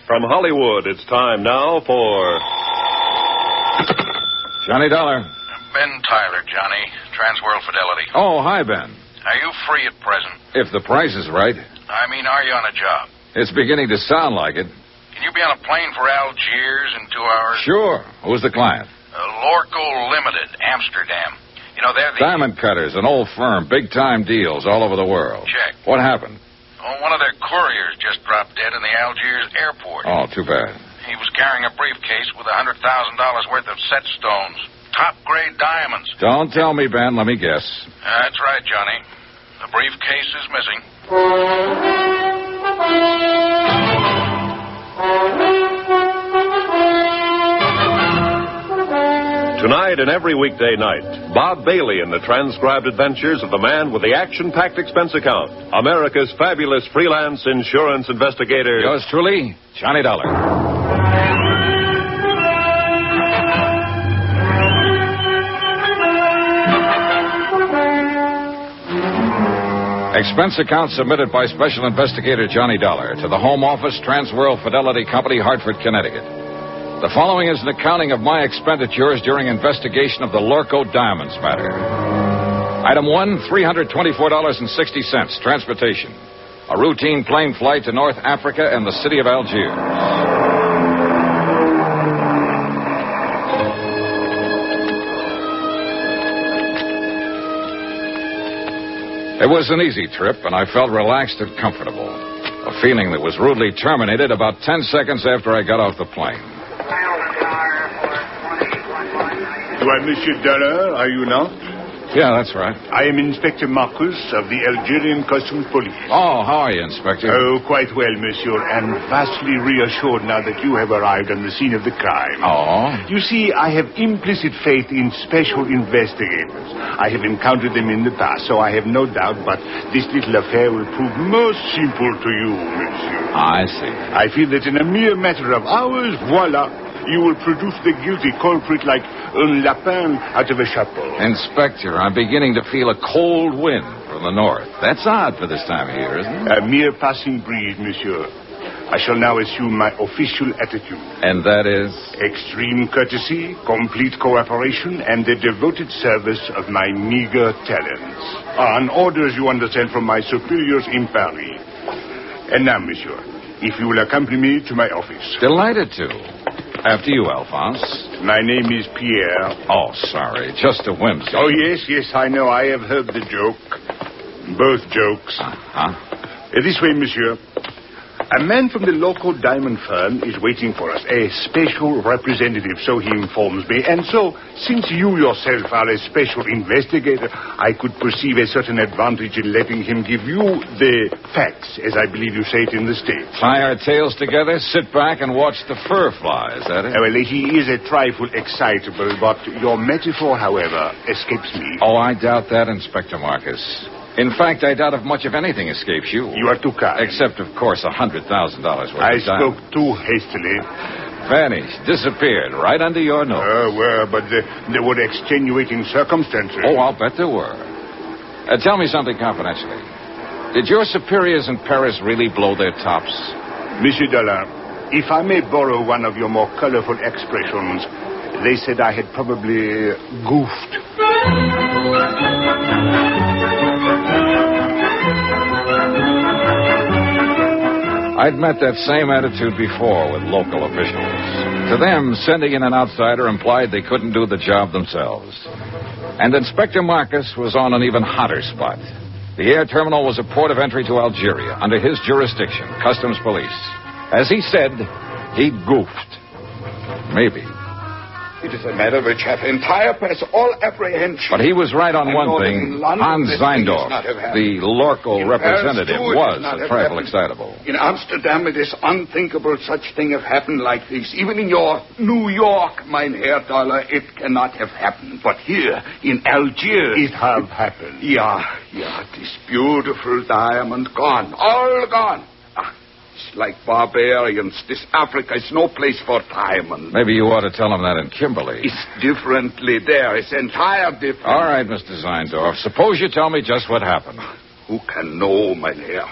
From Hollywood, it's time now for... Johnny Dollar. Ben Tyler, Johnny. Transworld Fidelity. Oh, hi, Ben. Are you free at present? If the price is right. I mean, are you on a job? It's beginning to sound like it. Can you be on a plane for Algiers in 2 hours? Sure. Who's the client? Lorco Limited, Amsterdam. You know, they're the... Diamond Cutters, an old firm. Big-time deals all over the world. Check. What happened? Oh, one of their couriers just dropped dead in the Algiers airport. Oh, too bad. He was carrying a briefcase with $100,000 worth of set stones. Top-grade diamonds. Don't tell me, Ben. Let me guess. That's right, Johnny. The briefcase is missing. Tonight and every weekday night, Bob Bailey in the transcribed adventures of the man with the action-packed expense account, America's fabulous freelance insurance investigator. Yours truly, Johnny Dollar. Expense account submitted by Special Investigator Johnny Dollar to the Home Office, Transworld Fidelity Company, Hartford, Connecticut. The following is an accounting of my expenditures during investigation of the Lorco Diamonds matter. Item 1, $324.60, transportation. A routine plane flight to North Africa and the city of Algiers. It was an easy trip, and I felt relaxed and comfortable. A feeling that was rudely terminated about 10 seconds after I got off the plane. Why, Monsieur Dollar, are you not? Yeah, that's right. I am Inspector Marcus of the Algerian Customs Police. Oh, how are you, Inspector? Oh, quite well, Monsieur, and vastly reassured now that you have arrived on the scene of the crime. Oh? You see, I have implicit faith in special investigators. I have encountered them in the past, so I have no doubt, but this little affair will prove most simple to you, Monsieur. I see. I feel that in a mere matter of hours, voila, you will produce the guilty culprit like un lapin out of a chapeau. Inspector, I'm beginning to feel a cold wind from the north. That's odd for this time of year, isn't it? A mere passing breeze, Monsieur. I shall now assume my official attitude. And that is? Extreme courtesy, complete cooperation, and the devoted service of my meager talents. On orders, you understand, from my superiors in Paris. And now, Monsieur, if you will accompany me to my office. Delighted to. After you, Alphonse. My name is Pierre. Oh, sorry. Just a whimsy. Oh, yes, I know. I have heard the joke. Both jokes. This way, Monsieur. A man from the local diamond firm is waiting for us. A special representative, so he informs me. And so, since you yourself are a special investigator, I could perceive a certain advantage in letting him give you the facts, as I believe you say it in the States. Tie our tails together, sit back, and watch the fur fly. Is that it? Well, he is a trifle excitable, but your metaphor, however, escapes me. Oh, I doubt that, Inspector Marcus. In fact, I doubt if much of anything escapes you. You are too kind. Except, of course, $100,000 worth I of time. spoke too hastily. Vanished, disappeared, right under your nose. But there were extenuating circumstances. Oh, I'll bet there were. Tell me something confidentially. Did your superiors in Paris really blow their tops? Monsieur Dollar, if I may borrow one of your more colorful expressions, they said I had probably goofed. I'd met that same attitude before with local officials. To them, sending in an outsider implied they couldn't do the job themselves. And Inspector Marcus was on an even hotter spot. The air terminal was a port of entry to Algeria, under his jurisdiction, Customs Police. As he said, he goofed. Maybe. It is a matter which hath entire press all apprehension. But he was right on one thing. Hans Zeindorf, the Lorco representative, was a trifle excitable. In Amsterdam, it is unthinkable such thing have happened like this. Even in your New York, mein Herr Dollar, it cannot have happened. But here, in Algiers... It have happened. Yeah, this beautiful diamond gone. All gone. It's like barbarians. This Africa is no place for diamonds. Maybe you ought to tell him that in Kimberley. It's differently there. It's entire different. All right, Mr. Zeindorf. Suppose you tell me just what happened. Who can know, mein Herr?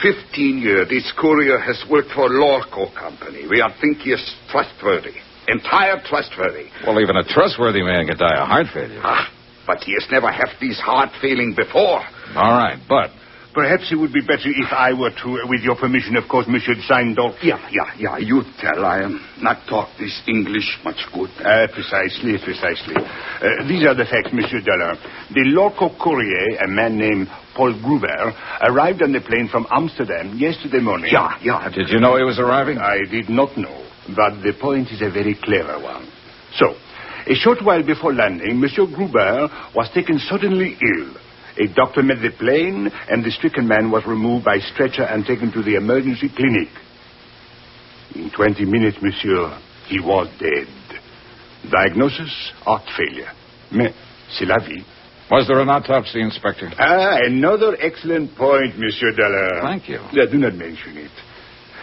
15 years, this courier has worked for Lorco Company. We think he is trustworthy. Entire trustworthy. Well, even a trustworthy man can die of heart failure. But he has never had this heart failing before. All right, but... Perhaps it would be better if I were to, with your permission, of course, Monsieur Standout. Yeah, you tell. I am not talk this English much good. Precisely. These are the facts, Monsieur Dollar. The local courier, a man named Paul Gruber, arrived on the plane from Amsterdam yesterday morning. Yeah. Did you know he was arriving? I did not know, but the point is a very clever one. So, a short while before landing, Monsieur Gruber was taken suddenly ill. A doctor met the plane, and the stricken man was removed by stretcher and taken to the emergency clinic. In 20 minutes, monsieur, he was dead. Diagnosis, heart failure. Mais c'est la vie. Was there an autopsy, Inspector? Another excellent point, Monsieur Dollar. Thank you. Do not mention it.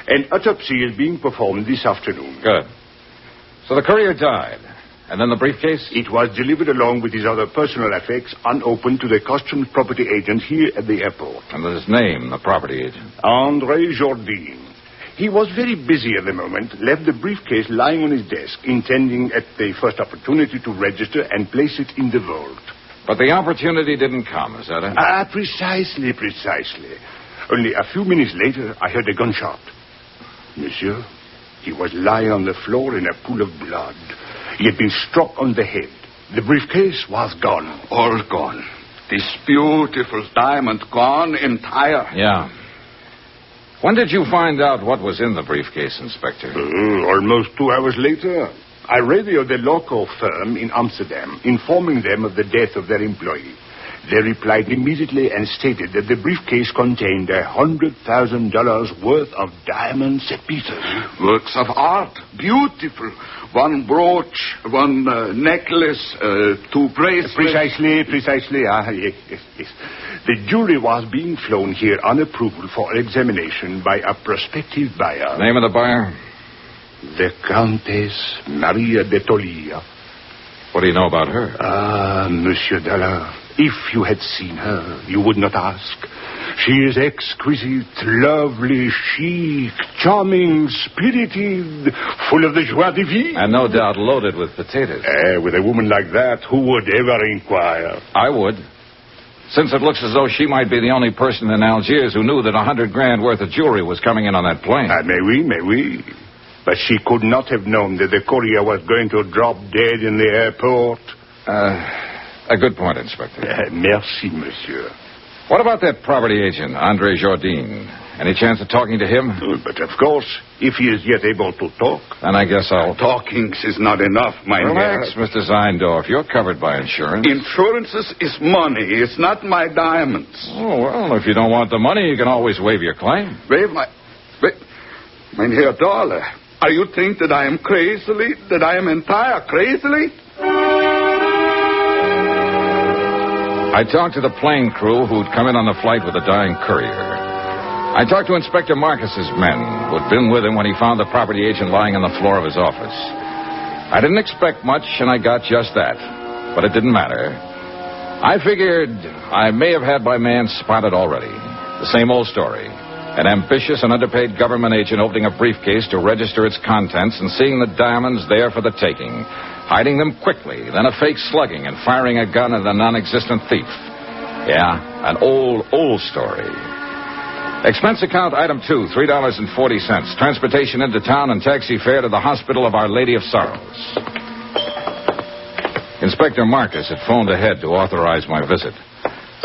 An autopsy is being performed this afternoon. Good. So the courier died. And then the briefcase? It was delivered along with his other personal effects unopened to the customs property agent here at the airport. And his name, the property agent? André Jourdain. He was very busy at the moment, left the briefcase lying on his desk, intending at the first opportunity to register and place it in the vault. But the opportunity didn't come, is that it? Precisely. Only a few minutes later, I heard a gunshot. Monsieur, he was lying on the floor in a pool of blood. He had been struck on the head. The briefcase was gone. All gone. This beautiful diamond gone entire. Yeah. When did you find out what was in the briefcase, Inspector? Almost 2 hours later. I radioed the local firm in Amsterdam, informing them of the death of their employee. They replied immediately and stated that the briefcase contained $100,000 worth of diamonds and pieces. Works of art. Beautiful. One brooch, one necklace, 2 bracelets. Precisely. Yes. The jury was being flown here on approval for examination by a prospective buyer. Name of the buyer? The Countess Maria de Tolia. What do you know about her? Monsieur Dollar, if you had seen her, you would not ask. She is exquisite, lovely, chic, charming, spirited, full of the joie de vivre. And no doubt loaded with potatoes. With a woman like that, who would ever inquire? I would. Since it looks as though she might be the only person in Algiers who knew that $100,000 worth of jewelry was coming in on that plane. May we. But she could not have known that the courier was going to drop dead in the airport. A good point, Inspector. Merci, monsieur. What about that property agent, André Jourdain? Any chance of talking to him? But of course, if he is yet able to talk. Then I guess I'll... Talking is not enough, mein Relax, Herr. Mr. Zeindorf. You're covered by insurance. Insurance is money. It's not my diamonds. Oh, well, if you don't want the money, you can always waive your claim. Wait, mein Herr Dollar, are you think that I am crazily, that I am entire crazily? I talked to the plane crew who'd come in on the flight with the dying courier. I talked to Inspector Marcus's men, who'd been with him when he found the property agent lying on the floor of his office. I didn't expect much, and I got just that. But it didn't matter. I figured I may have had my man spotted already. The same old story. An ambitious and underpaid government agent opening a briefcase to register its contents and seeing the diamonds there for the taking, hiding them quickly, then a fake slugging and firing a gun at a non-existent thief. Yeah, an old story. Expense account item 2, $3.40. Transportation into town and taxi fare to the Hospital of Our Lady of Sorrows. Inspector Marcus had phoned ahead to authorize my visit.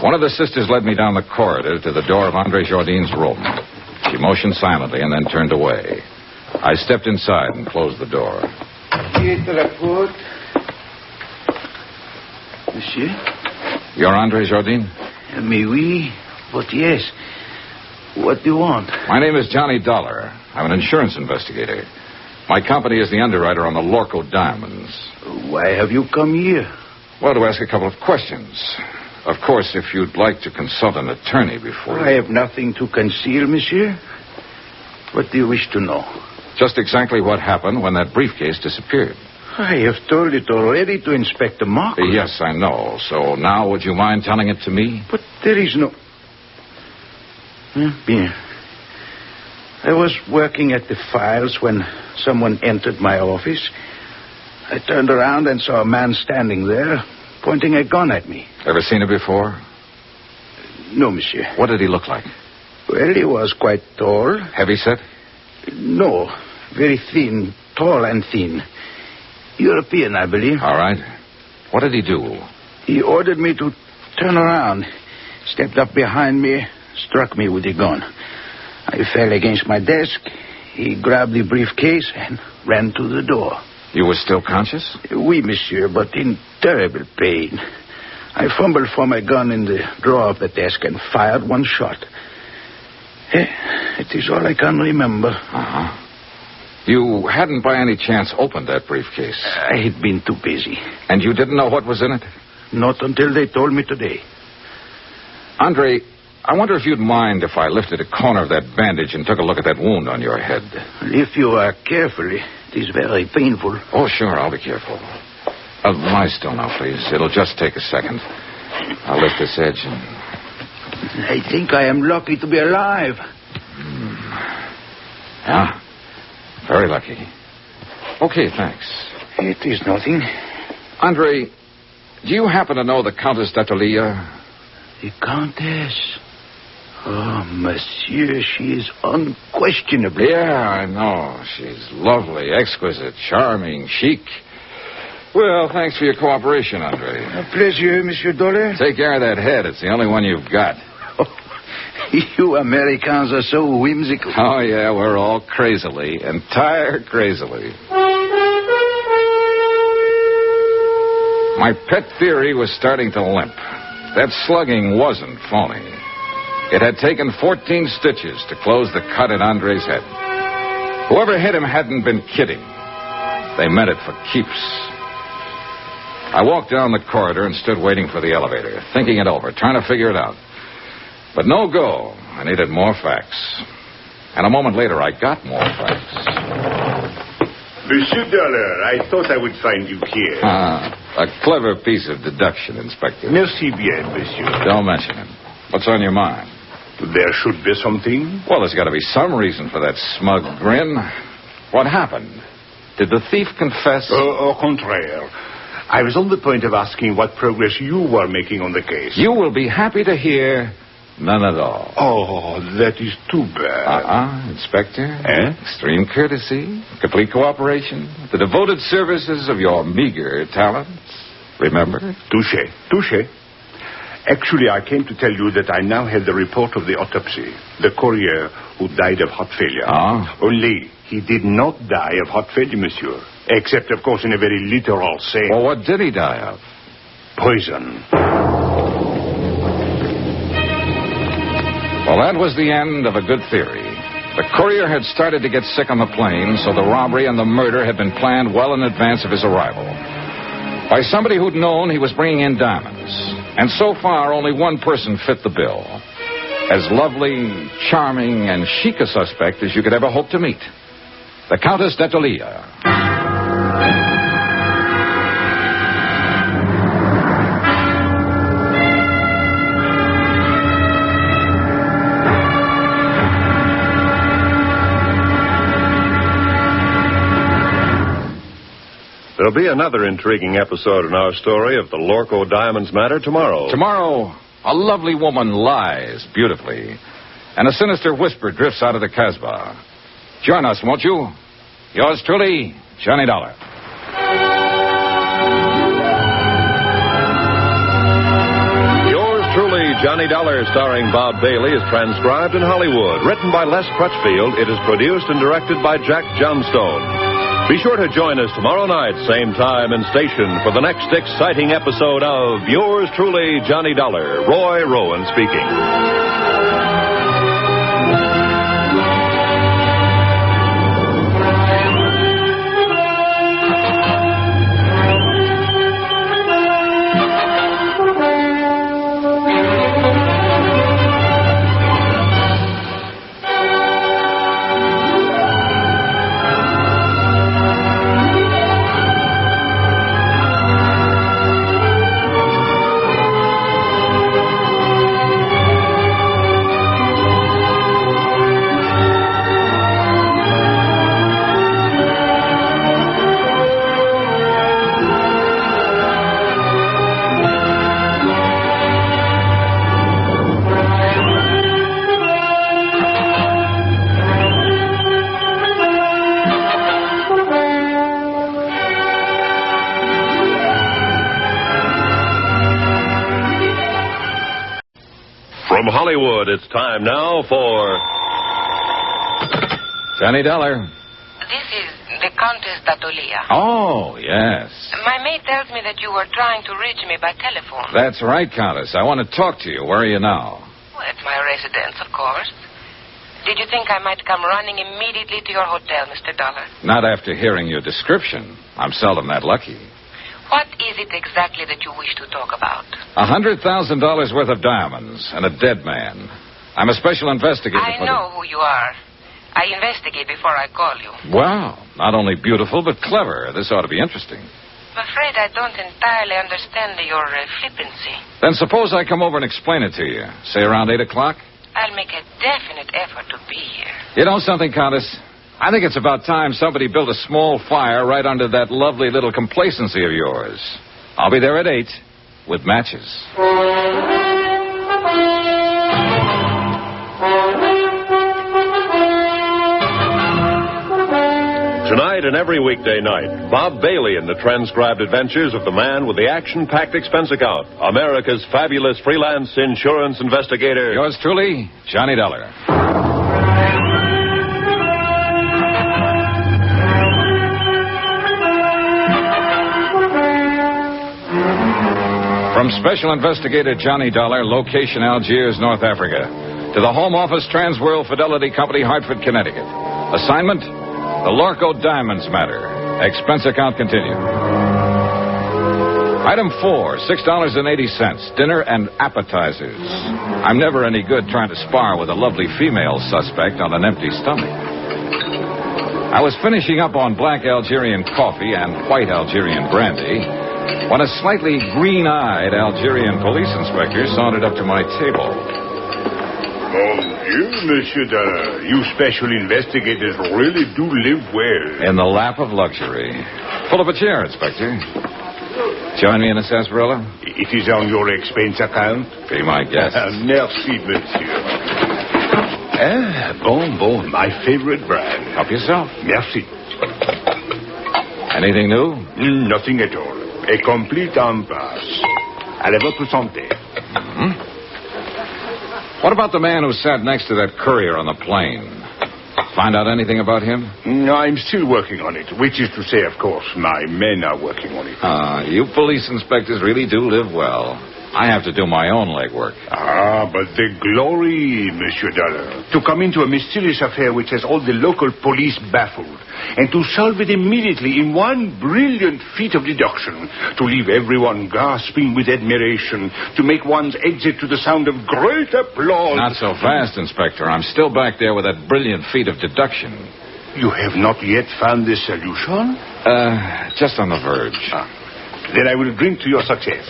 One of the sisters led me down the corridor to the door of André Jourdain's room. She motioned silently and then turned away. I stepped inside and closed the door. Monsieur? You're André Jourdain? Mais oui, but yes. What do you want? My name is Johnny Dollar. I'm an insurance investigator. My company is the underwriter on the Lorco diamonds. Why have you come here? Well, to ask a couple of questions. Of course, if you'd like to consult an attorney before... I have nothing to conceal, monsieur. What do you wish to know? Just exactly what happened when that briefcase disappeared. I have told it already to Inspector Marcus. Yes, I know. So now would you mind telling it to me? But there is no... Bien. I was working at the files when someone entered my office. I turned around and saw a man standing there, pointing a gun at me. Ever seen it before? No, monsieur. What did he look like? Well, he was quite tall. Heavy-set? No, very thin, tall and thin. European, I believe. All right. What did he do? He ordered me to turn around, stepped up behind me, struck me with the gun. I fell against my desk. He grabbed the briefcase and ran to the door. You were still conscious? Oui, monsieur, but in terrible pain. I fumbled for my gun in the drawer of the desk and fired one shot. It is all I can remember. Uh-huh. You hadn't by any chance opened that briefcase? I had been too busy. And you didn't know what was in it? Not until they told me today. Andre, I wonder if you'd mind if I lifted a corner of that bandage and took a look at that wound on your head. If you are careful, it is very painful. Oh, sure, I'll be careful. Lie still now, please. It'll just take a second. I'll lift this edge and... I think I am lucky to be alive. Yeah, very lucky. Okay, thanks. It is nothing. Andre, do you happen to know the Countess d'Atelier? The Countess? Oh, monsieur, she is unquestionably... Yeah, I know. She's lovely, exquisite, charming, chic. Well, thanks for your cooperation, Andre. A pleasure, Monsieur Dollar. Take care of that head. It's the only one you've got. Oh, you Americans are so whimsical. Oh, yeah, we're all crazily, entire crazily. My pet theory was starting to limp. That slugging wasn't phony. It had taken 14 stitches to close the cut in Andre's head. Whoever hit him hadn't been kidding. They meant it for keeps. I walked down the corridor and stood waiting for the elevator, thinking it over, trying to figure it out. But no go. I needed more facts. And a moment later, I got more facts. Monsieur Dollar, I thought I would find you here. A clever piece of deduction, Inspector. Merci bien, monsieur. Don't mention it. What's on your mind? There should be something. Well, there's got to be some reason for that smug grin. What happened? Did the thief confess? Au contraire. I was on the point of asking what progress you were making on the case. You will be happy to hear none at all. Oh, that is too bad. Inspector. Extreme courtesy, complete cooperation, the devoted services of your meager talents. Remember? Touché. Actually, I came to tell you that I now have the report of the autopsy. The courier who died of heart failure. Only he did not die of heart failure, monsieur. Except, of course, in a very literal sense. Well, what did he die of? Poison. Well, that was the end of a good theory. The courier had started to get sick on the plane, so the robbery and the murder had been planned well in advance of his arrival. By somebody who'd known he was bringing in diamonds. And so far, only one person fit the bill. As lovely, charming, and chic a suspect as you could ever hope to meet. The Countess d'Atelier. There'll be another intriguing episode in our story of the Lorco Diamonds matter tomorrow. Tomorrow, a lovely woman lies beautifully, and a sinister whisper drifts out of the Casbah. Join us, won't you? Yours truly, Johnny Dollar. Yours truly, Johnny Dollar, starring Bob Bailey, is transcribed in Hollywood. Written by Les Crutchfield, it is produced and directed by Jack Johnstone. Be sure to join us tomorrow night, same time and station, for the next exciting episode of Yours truly, Johnny Dollar. Roy Rowan speaking. Hollywood, it's time now for... Johnny Dollar. This is the Countess d'Atolia. Oh, yes. My maid tells me that you were trying to reach me by telephone. That's right, Countess. I want to talk to you. Where are you now? Well, at my residence, of course. Did you think I might come running immediately to your hotel, Mr. Dollar? Not after hearing your description. I'm seldom that lucky. What is it exactly that you wish to talk about? $100,000 worth of diamonds and a dead man. I'm a special investigator. I know who you are. I investigate before I call you. Wow. Not only beautiful, but clever. This ought to be interesting. I'm afraid I don't entirely understand your flippancy. Then suppose I come over and explain it to you. Say around 8 o'clock? I'll make a definite effort to be here. You know something, Countess? I think it's about time somebody built a small fire right under that lovely little complacency of yours. I'll be there at 8 with matches. Tonight and every weekday night, Bob Bailey in the transcribed adventures of the man with the action-packed expense account, America's fabulous freelance insurance investigator. Yours truly, Johnny Dollar. From Special Investigator Johnny Dollar, location Algiers, North Africa, to the Home Office Transworld Fidelity Company, Hartford, Connecticut. Assignment, the Lorco Diamonds matter. Expense account continued. Item 4, $6.80, dinner and appetizers. I'm never any good trying to spar with a lovely female suspect on an empty stomach. I was finishing up on black Algerian coffee and white Algerian brandy when a slightly green-eyed Algerian police inspector sauntered up to my table. Mon Dieu, Monsieur Dollar, you special investigators really do live well. In the lap of luxury. Pull up a chair, Inspector. Join me in a sarsaparilla? It is on your expense account? Be my guest. Merci, Monsieur. Bon, my favorite brand. Help yourself. Merci. Anything new? Nothing at all. A complete impasse. À la votre santé. Mm-hmm. What about the man who sat next to that courier on the plane? Find out anything about him? No, I'm still working on it. Which is to say, of course, my men are working on it. You police inspectors really do live well. I have to do my own legwork. But the glory, Monsieur Dollar. To come into a mysterious affair which has all the local police baffled, and to solve it immediately in one brilliant feat of deduction, to leave everyone gasping with admiration, to make one's exit to the sound of great applause. Not so fast, Inspector. I'm still back there with that brilliant feat of deduction. You have not yet found the solution? Just on the verge. Then I will drink to your success.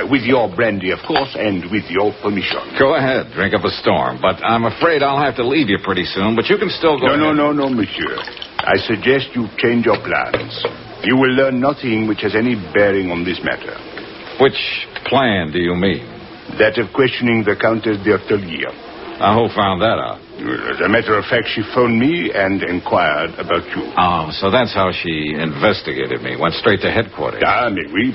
With your brandy, of course, and with your permission. Go ahead. Drink up a storm. But I'm afraid I'll have to leave you pretty soon. But you can still go ahead. No, monsieur. I suggest you change your plans. You will learn nothing which has any bearing on this matter. Which plan do you mean? That of questioning the Countess d'Atolia. Who found that out? As a matter of fact, she phoned me and inquired about you. Oh, so that's how she investigated me. Went straight to headquarters. Mais oui.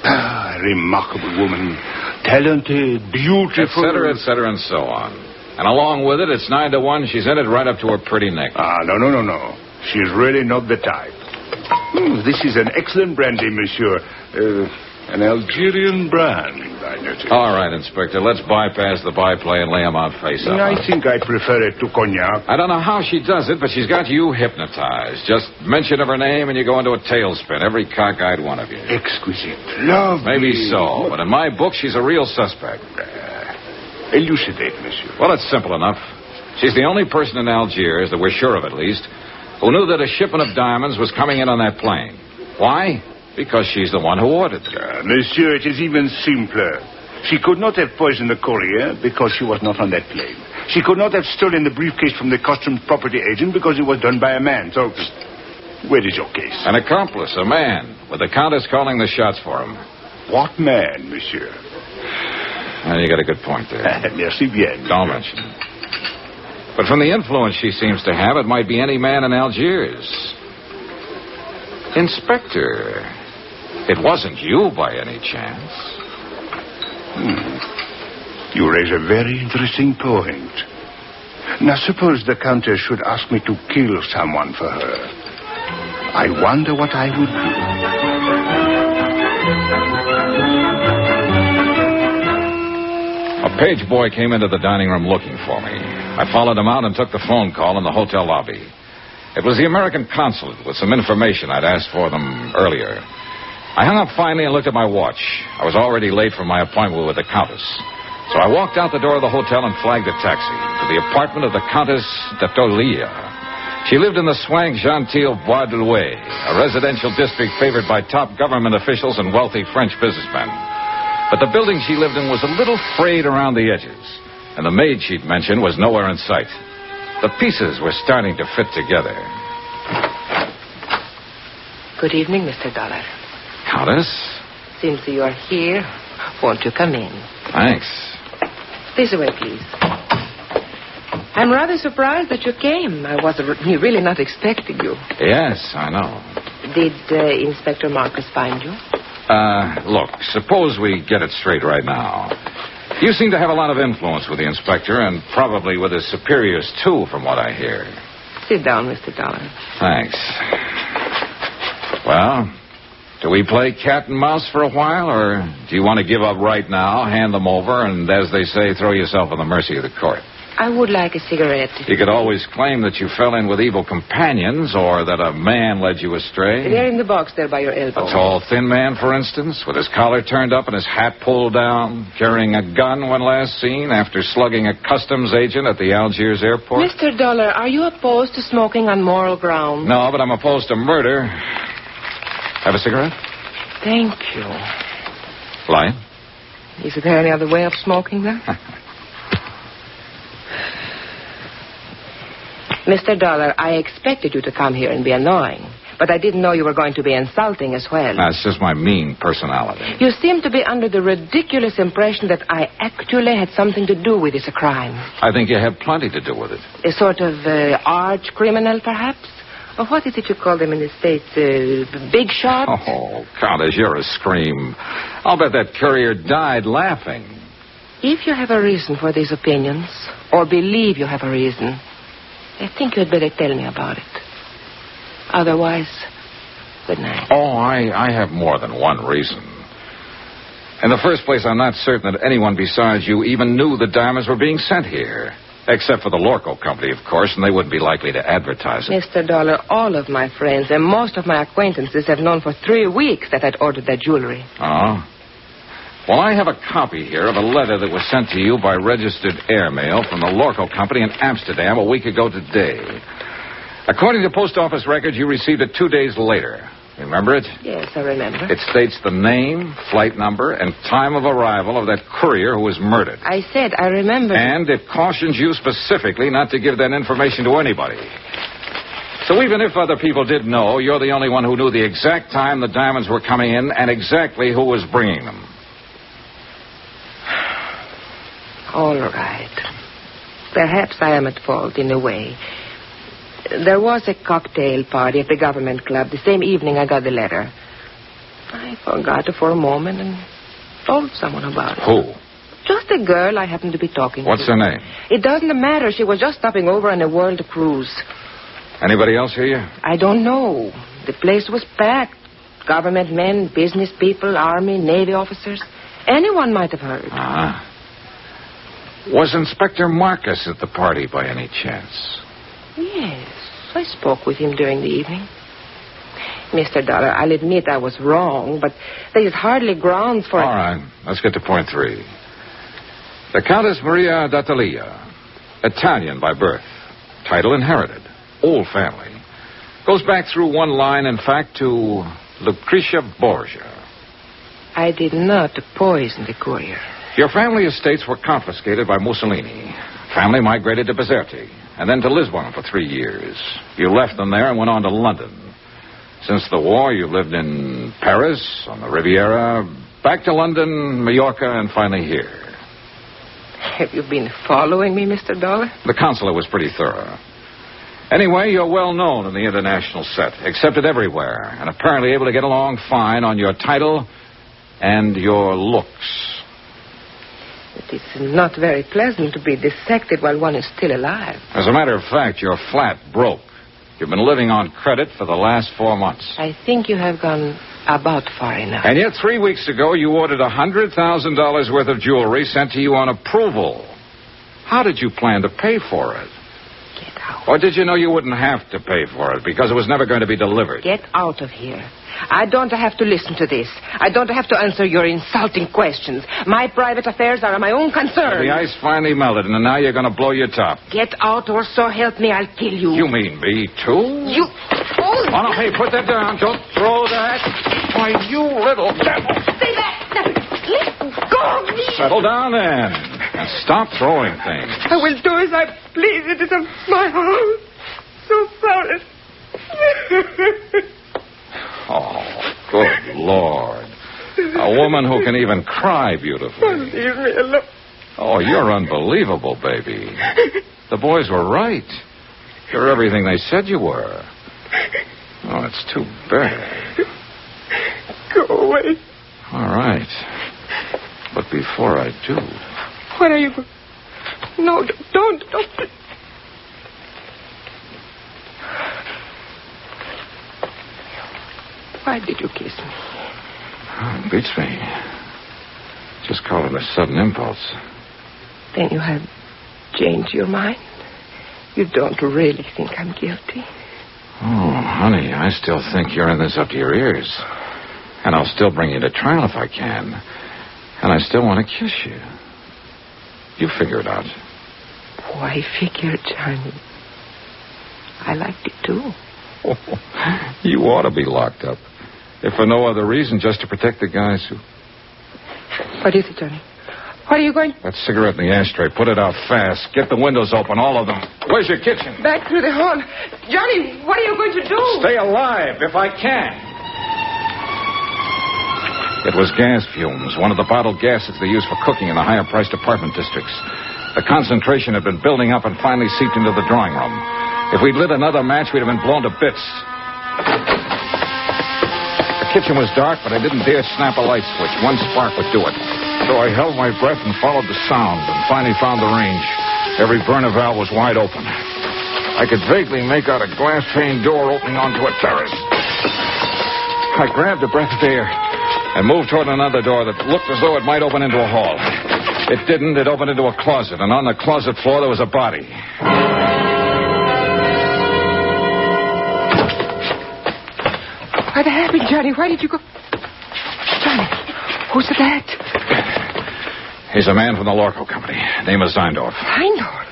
Remarkable woman. Talented, beautiful. Et cetera, and so on. And along with it, it's 9 to 1. She's in it right up to her pretty neck. No. She's really not the type. This is an excellent brandy, monsieur. An Algerian brand, I notice. All right, Inspector. Let's bypass the byplay and lay him out face up. I think I prefer it to cognac. I don't know how she does it, but she's got you hypnotized. Just mention of her name and you go into a tailspin, every cockeyed one of you. Exquisite. Lovely. Maybe so, but in my book, she's a real suspect. Elucidate, monsieur. Well, it's simple enough. She's the only person in Algiers, that we're sure of at least, who knew that a shipment of diamonds was coming in on that plane. Why? Because she's the one who ordered it. Monsieur, it is even simpler. She could not have poisoned the courier because she was not on that plane. She could not have stolen the briefcase from the customs property agent because it was done by a man. So, where is your case? An accomplice, a man, with the Countess calling the shots for him. What man, monsieur? Well, you got a good point there. Merci bien. Don't mention it. But from the influence she seems to have, it might be any man in Algiers. Inspector, it wasn't you by any chance. You raise a very interesting point. Now, suppose the Countess should ask me to kill someone for her. I wonder what I would do. A page boy came into the dining room looking for me. I followed him out and took the phone call in the hotel lobby. It was the American consulate with some information I'd asked for them earlier. I hung up finally and looked at my watch. I was already late for my appointment with the Countess. So I walked out the door of the hotel and flagged a taxi to the apartment of the Countess d'Atolia. She lived in the swank genteel Bois de Louis, a residential district favored by top government officials and wealthy French businessmen. But the building she lived in was a little frayed around the edges, and the maid she'd mentioned was nowhere in sight. The pieces were starting to fit together. Good evening, Mr. Dollar. Countess? Since you are here, won't you come in? Thanks. This way, please. I'm rather surprised that you came. I was really not expecting you. Yes, I know. Did Inspector Marcus find you? Look, suppose we get it straight right now. You seem to have a lot of influence with the inspector and probably with his superiors, too, from what I hear. Sit down, Mr. Dollar. Thanks. Well, do we play cat and mouse for a while, or do you want to give up right now, hand them over, and, as they say, throw yourself on the mercy of the court? I would like a cigarette. You could always claim that you fell in with evil companions or that a man led you astray. They're in the box there by your elbow. A tall, thin man, for instance, with his collar turned up and his hat pulled down, carrying a gun when last seen after slugging a customs agent at the Algiers airport. Mr. Dollar, are you opposed to smoking on moral grounds? No, but I'm opposed to murder. Have a cigarette? Thank you. Light? Is there any other way of smoking there? Mr. Dollar, I expected you to come here and be annoying, but I didn't know you were going to be insulting as well. That's just my mean personality. You seem to be under the ridiculous impression that I actually had something to do with this crime. I think you have plenty to do with it. A sort of arch criminal, perhaps? Or what is it you call them in the States? Big shot? Oh, Countess, you're a scream. I'll bet that courier died laughing. If you have a reason for these opinions, or believe you have a reason, I think you'd better tell me about it. Otherwise, good night. Oh, I have more than one reason. In the first place, I'm not certain that anyone besides you even knew the diamonds were being sent here. Except for the Lorco Company, of course, and they wouldn't be likely to advertise it. Mr. Dollar, all of my friends and most of my acquaintances have known for 3 weeks that I'd ordered that jewelry. Oh? Well, I have a copy here of a letter that was sent to you by registered airmail from the Lorco Company in Amsterdam a week ago today. According to post office records, you received it 2 days later. Remember it? Yes, I remember. It states the name, flight number, and time of arrival of that courier who was murdered. I said I remember. And it cautions you specifically not to give that information to anybody. So even if other people did know, you're the only one who knew the exact time the diamonds were coming in and exactly who was bringing them. All right. Perhaps I am at fault in a way. There was a cocktail party at the government club the same evening I got the letter. I forgot it for a moment and told someone about it. Who? Just a girl I happened to be talking What's to. her name? It doesn't matter. She was just stopping over on a world cruise. Anybody else hear you? I don't know. The place was packed. Government men, business people, Army, Navy officers. Anyone might have heard. Ah. Was Inspector Marcus at the party by any chance? Yes, I spoke with him during the evening. Mr. Dollar, I'll admit I was wrong, but there is hardly grounds for... All right, let's get to point 3. The Countess Maria d'Atolia, Italian by birth, title inherited, old family. Goes back through one line, in fact, to Lucretia Borgia. I did not poison the courier. Your family estates were confiscated by Mussolini. Family migrated to Bizerti, and then to Lisbon for 3 years. You left them there and went on to London. Since the war, you've lived in Paris, on the Riviera, back to London, Mallorca, and finally here. Have you been following me, Mr. Dollar? The consulate was pretty thorough. Anyway, you're well known in the international set, accepted everywhere, and apparently able to get along fine on your title and your looks. It's not very pleasant to be dissected while one is still alive. As a matter of fact, you're flat broke. You've been living on credit for the last 4 months. I think you have gone about far enough. And yet 3 weeks ago, you ordered $100,000 worth of jewelry sent to you on approval. How did you plan to pay for it? Get out. Or did you know you wouldn't have to pay for it because it was never going to be delivered? Get out of here. I don't have to listen to this. I don't have to answer your insulting questions. My private affairs are my own concern. The ice finally melted, and now you're going to blow your top. Get out, or so help me, I'll kill you. You mean me, too? You... Oh, no, hey, put that down. Don't throw that. Why, you little devil. Stay back. Let go of me. Settle down, then, and stop throwing things. I will do as I please. It is my house. So sorry. Oh, good Lord. A woman who can even cry beautifully. Leave me alone. Oh, you're unbelievable, baby. The boys were right. You're everything they said you were. Oh, it's too bad. Go away. All right. But before I do... What are you... No, don't. Why did you kiss me? Oh, it beats me. Just call it a sudden impulse. Then you have changed your mind? You don't really think I'm guilty? Oh, honey, I still think you're in this up to your ears. And I'll still bring you to trial if I can. And I still want to kiss you. You figure it out. Why figure, Johnny? I liked it, too. You ought to be locked up. If for no other reason, just to protect the guys who... What is it, Johnny? What are you going... That cigarette in the ashtray. Put it out fast. Get the windows open, all of them. Where's your kitchen? Back through the hall. Johnny, what are you going to do? Stay alive, if I can. It was gas fumes, one of the bottled gases they use for cooking in the higher-priced apartment districts. The concentration had been building up and finally seeped into the drawing room. If we'd lit another match, we'd have been blown to bits. The kitchen was dark, but I didn't dare snap a light switch. One spark would do it. So I held my breath and followed the sound and finally found the range. Every burner valve was wide open. I could vaguely make out a glass-pane door opening onto a terrace. I grabbed a breath of air and moved toward another door that looked as though it might open into a hall. It didn't. It opened into a closet, and on the closet floor there was a body. What happened, Johnny? Why did you go... Johnny, who's that? He's a man from the Lorco Company. Name is Zeindorf. Zeindorf?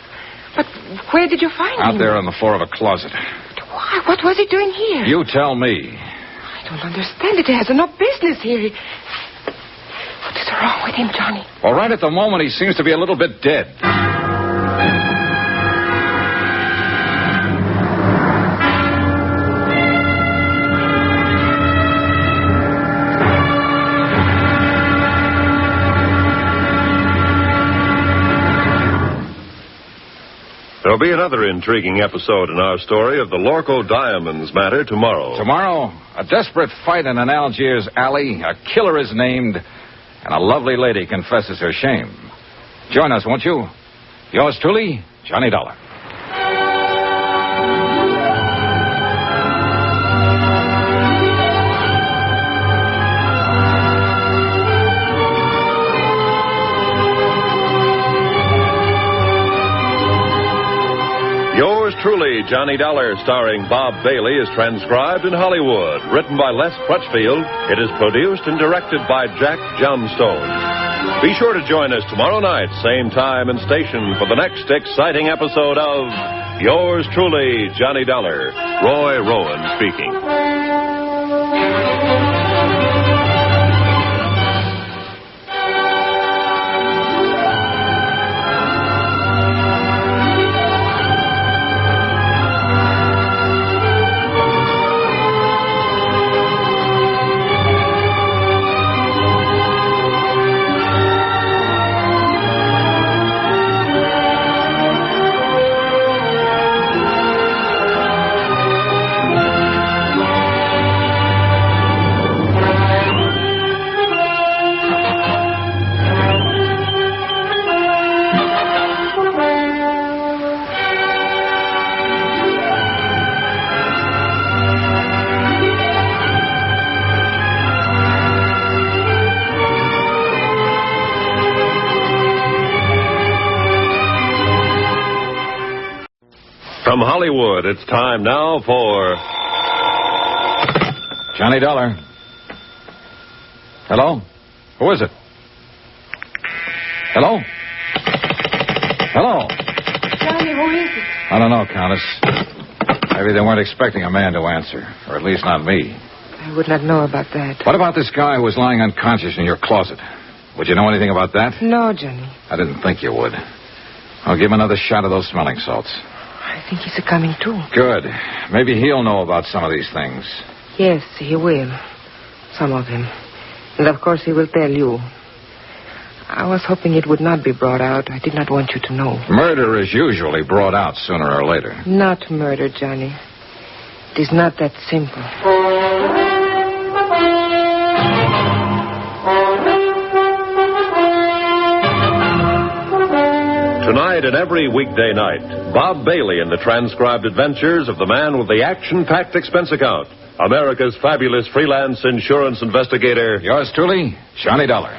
But where did you find him? Out there on the floor of a closet. Why? What was he doing here? You tell me. I don't understand it. He has no business here. What is wrong with him, Johnny? Well, right at the moment, he seems to be a little bit dead. There'll be another intriguing episode in our story of the Lorco Diamonds matter tomorrow. Tomorrow, a desperate fight in an Algiers alley, a killer is named, and a lovely lady confesses her shame. Join us, won't you? Yours truly, Johnny Dollar. Yours truly, Johnny Dollar, starring Bob Bailey, is transcribed in Hollywood. Written by Les Crutchfield, it is produced and directed by Jack Johnstone. Be sure to join us tomorrow night, same time and station, for the next exciting episode of Yours truly, Johnny Dollar. Roy Rowan speaking. Hollywood, it's time now for... Johnny Dollar. Hello? Who is it? Hello? Hello? Johnny, who is it? I don't know, Countess. Maybe they weren't expecting a man to answer, or at least not me. I would not know about that. What about this guy who was lying unconscious in your closet? Would you know anything about that? No, Johnny. I didn't think you would. I'll give him another shot of those smelling salts. I think he's coming too. Good. Maybe he'll know about some of these things. Yes, he will. Some of them. And of course he will tell you. I was hoping it would not be brought out. I did not want you to know. Murder is usually brought out sooner or later. Not murder, Johnny. It is not that simple. Tonight and every weekday night, Bob Bailey in the transcribed adventures of the man with the action-packed expense account. America's fabulous freelance insurance investigator. Yours truly, Johnny Dollar.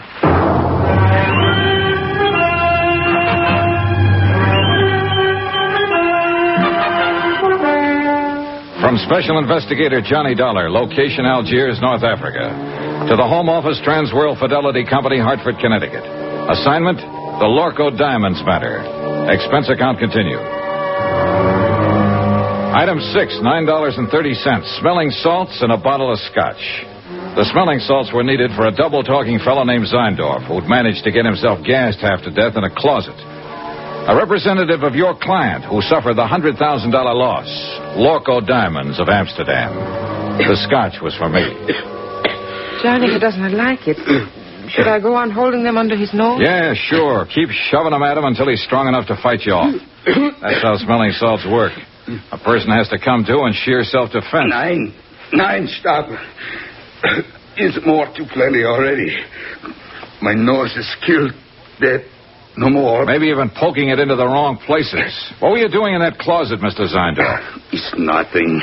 From Special Investigator Johnny Dollar, location Algiers, North Africa, to the Home Office Transworld Fidelity Company, Hartford, Connecticut. Assignment, the Lorco Diamonds matter. Expense account continued. Item 6, $9.30. Smelling salts and a bottle of scotch. The smelling salts were needed for a double-talking fellow named Zeindorf, who'd managed to get himself gassed half to death in a closet. A representative of your client who suffered the $100,000 loss, Lorco Diamonds of Amsterdam. The scotch was for me. Johnny, he does not like it. Should I go on holding them under his nose? Yeah, sure. Keep shoving them at him until he's strong enough to fight you off. That's how smelling salts work. A person has to come to in sheer self-defense. Nine, stop. Is more too plenty already. My nose is killed. Dead. No more. Maybe even poking it into the wrong places. What were you doing in that closet, Mr. Zeindorf? It's nothing.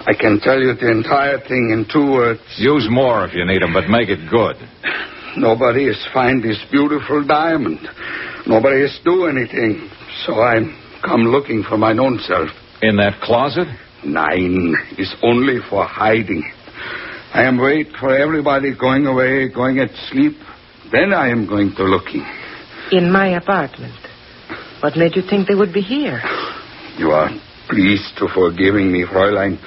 I can tell you the entire thing in 2 words. Use more if you need them, but make it good. Nobody has found this beautiful diamond. Nobody has do anything. So I'm come looking for my own self. In that closet? 9 is only for hiding. I am wait for everybody going away, going at sleep. Then I am going to looking. In my apartment. What made you think they would be here? You are pleased to forgiving me, Fräulein,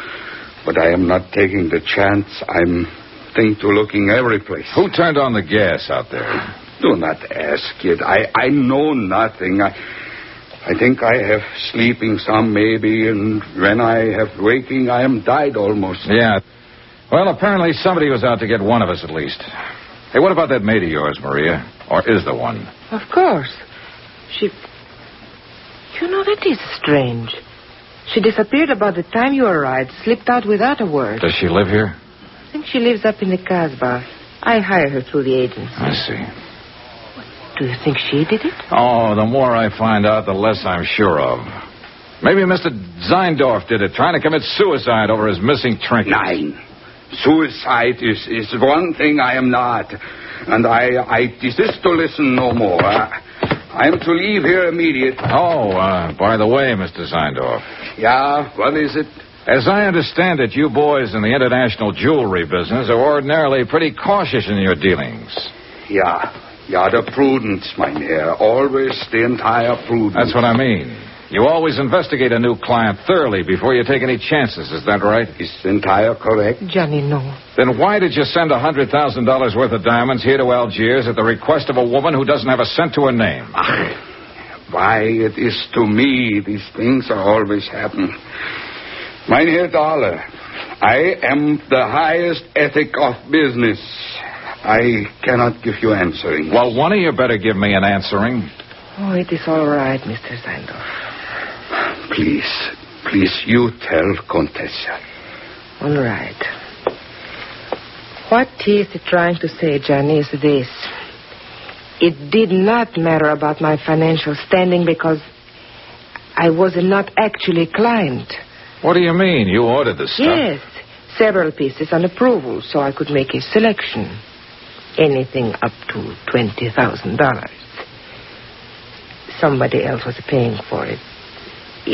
but I am not taking the chance. I'm think to looking every place. Who turned on the gas out there? Do not ask it. I know nothing. I think I have sleeping some maybe, and when I have waking, I am died almost. Yeah. Well, apparently somebody was out to get one of us at least. Hey, what about that maid of yours, Maria? Or is there one? Of course. She... You know, that is strange. She disappeared about the time you arrived, slipped out without a word. Does she live here? I think she lives up in the Kasbah. I hire her through the agency. I see. Do you think she did it? Oh, the more I find out, the less I'm sure of. Maybe Mr. Zeindorf did it, trying to commit suicide over his missing trinket. 9. Suicide is one thing I am not. And I desist to listen no more. I am to leave here immediately. Oh, by the way, Mr. Zeindorf. Yeah, what is it? As I understand it, you boys in the international jewelry business are ordinarily pretty cautious in your dealings. Yeah, the prudence, mynheer. Always the entire prudence. That's what I mean. You always investigate a new client thoroughly before you take any chances, is that right? Is entire correct? Johnny, no. Then why did you send $100,000 worth of diamonds here to Algiers at the request of a woman who doesn't have a cent to her name? Why, it is to me these things are always happening. Mynheer Dollar, I am the highest ethic of business. I cannot give you answering. Well, one of you better give me an answering. Oh, it is all right, Mr. Zeindorf. Please, you tell Contessa. All right. What he is trying to say, Johnny, is this. It did not matter about my financial standing because I was not actually a client. What do you mean? You ordered the stuff? Yes. Several pieces on approval, so I could make a selection. Anything up to $20,000. Somebody else was paying for it.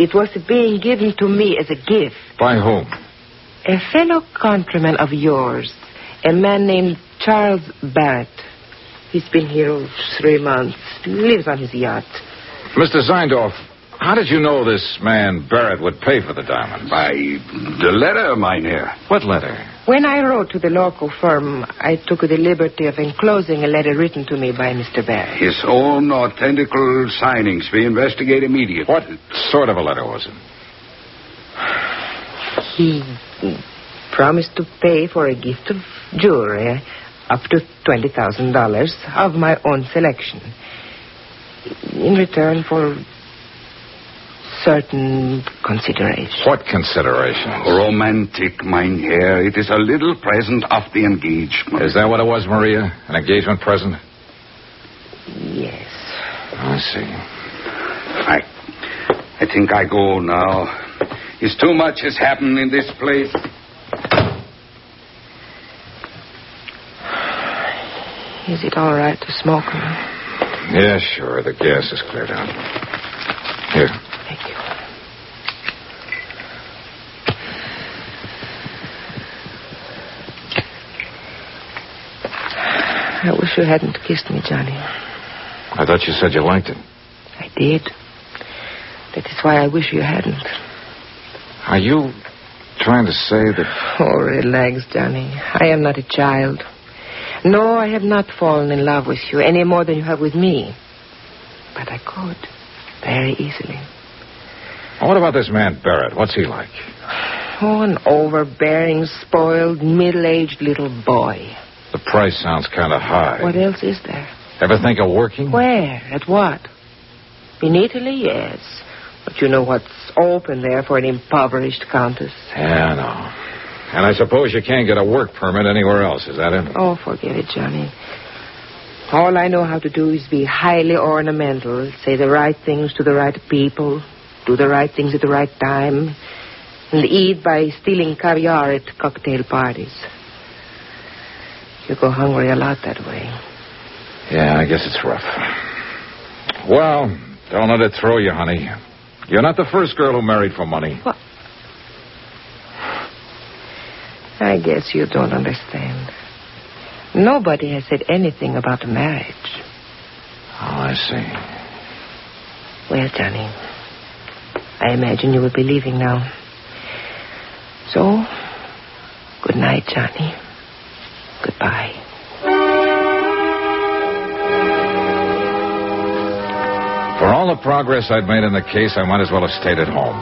It was being given to me as a gift. By whom? A fellow countryman of yours, a man named Charles Barrett. He's been here 3 months, lives on his yacht. Mr. Zeindorf, how did you know this man, Barrett, would pay for the diamonds? By the letter, mynheer. What letter? When I wrote to the local firm, I took the liberty of enclosing a letter written to me by Mr. Barrett. His own authentical signings. We investigate immediately. What sort of a letter was it? He promised to pay for a gift of jewelry up to $20,000 of my own selection in return for certain considerations. What considerations? Romantic, mynheer. It is a little present of the engagement. Is that what it was, Maria? An engagement present? Yes. I see. I think I go now. It's too much has happened in this place. Is it all right to smoke? Yeah, sure. The gas is cleared out. Here. Thank you. I wish you hadn't kissed me, Johnny. I thought you said you liked it. I did. That is why I wish you hadn't. Are you trying to say that... Oh, relax, Johnny. I am not a child. No, I have not fallen in love with you any more than you have with me. But I could. Very easily. What about this man, Barrett? What's he like? Oh, an overbearing, spoiled, middle-aged little boy. The price sounds kind of high. What else is there? Ever think of working? Where? At what? In Italy, yes. But you know what's open there for an impoverished countess. Yeah, I know. And I suppose you can't get a work permit anywhere else, is that it? Oh, forget it, Johnny. All I know how to do is be highly ornamental, say the right things to the right people, do the right things at the right time, and eat by stealing caviar at cocktail parties. You go hungry a lot that way. Yeah, I guess it's rough. Well, don't let it throw you, honey. You're not the first girl who married for money. What? I guess you don't understand. Nobody has said anything about marriage. Oh, I see. Well, Johnny, I imagine you will be leaving now. So, good night, Johnny. Goodbye. For all the progress I'd made in the case, I might as well have stayed at home.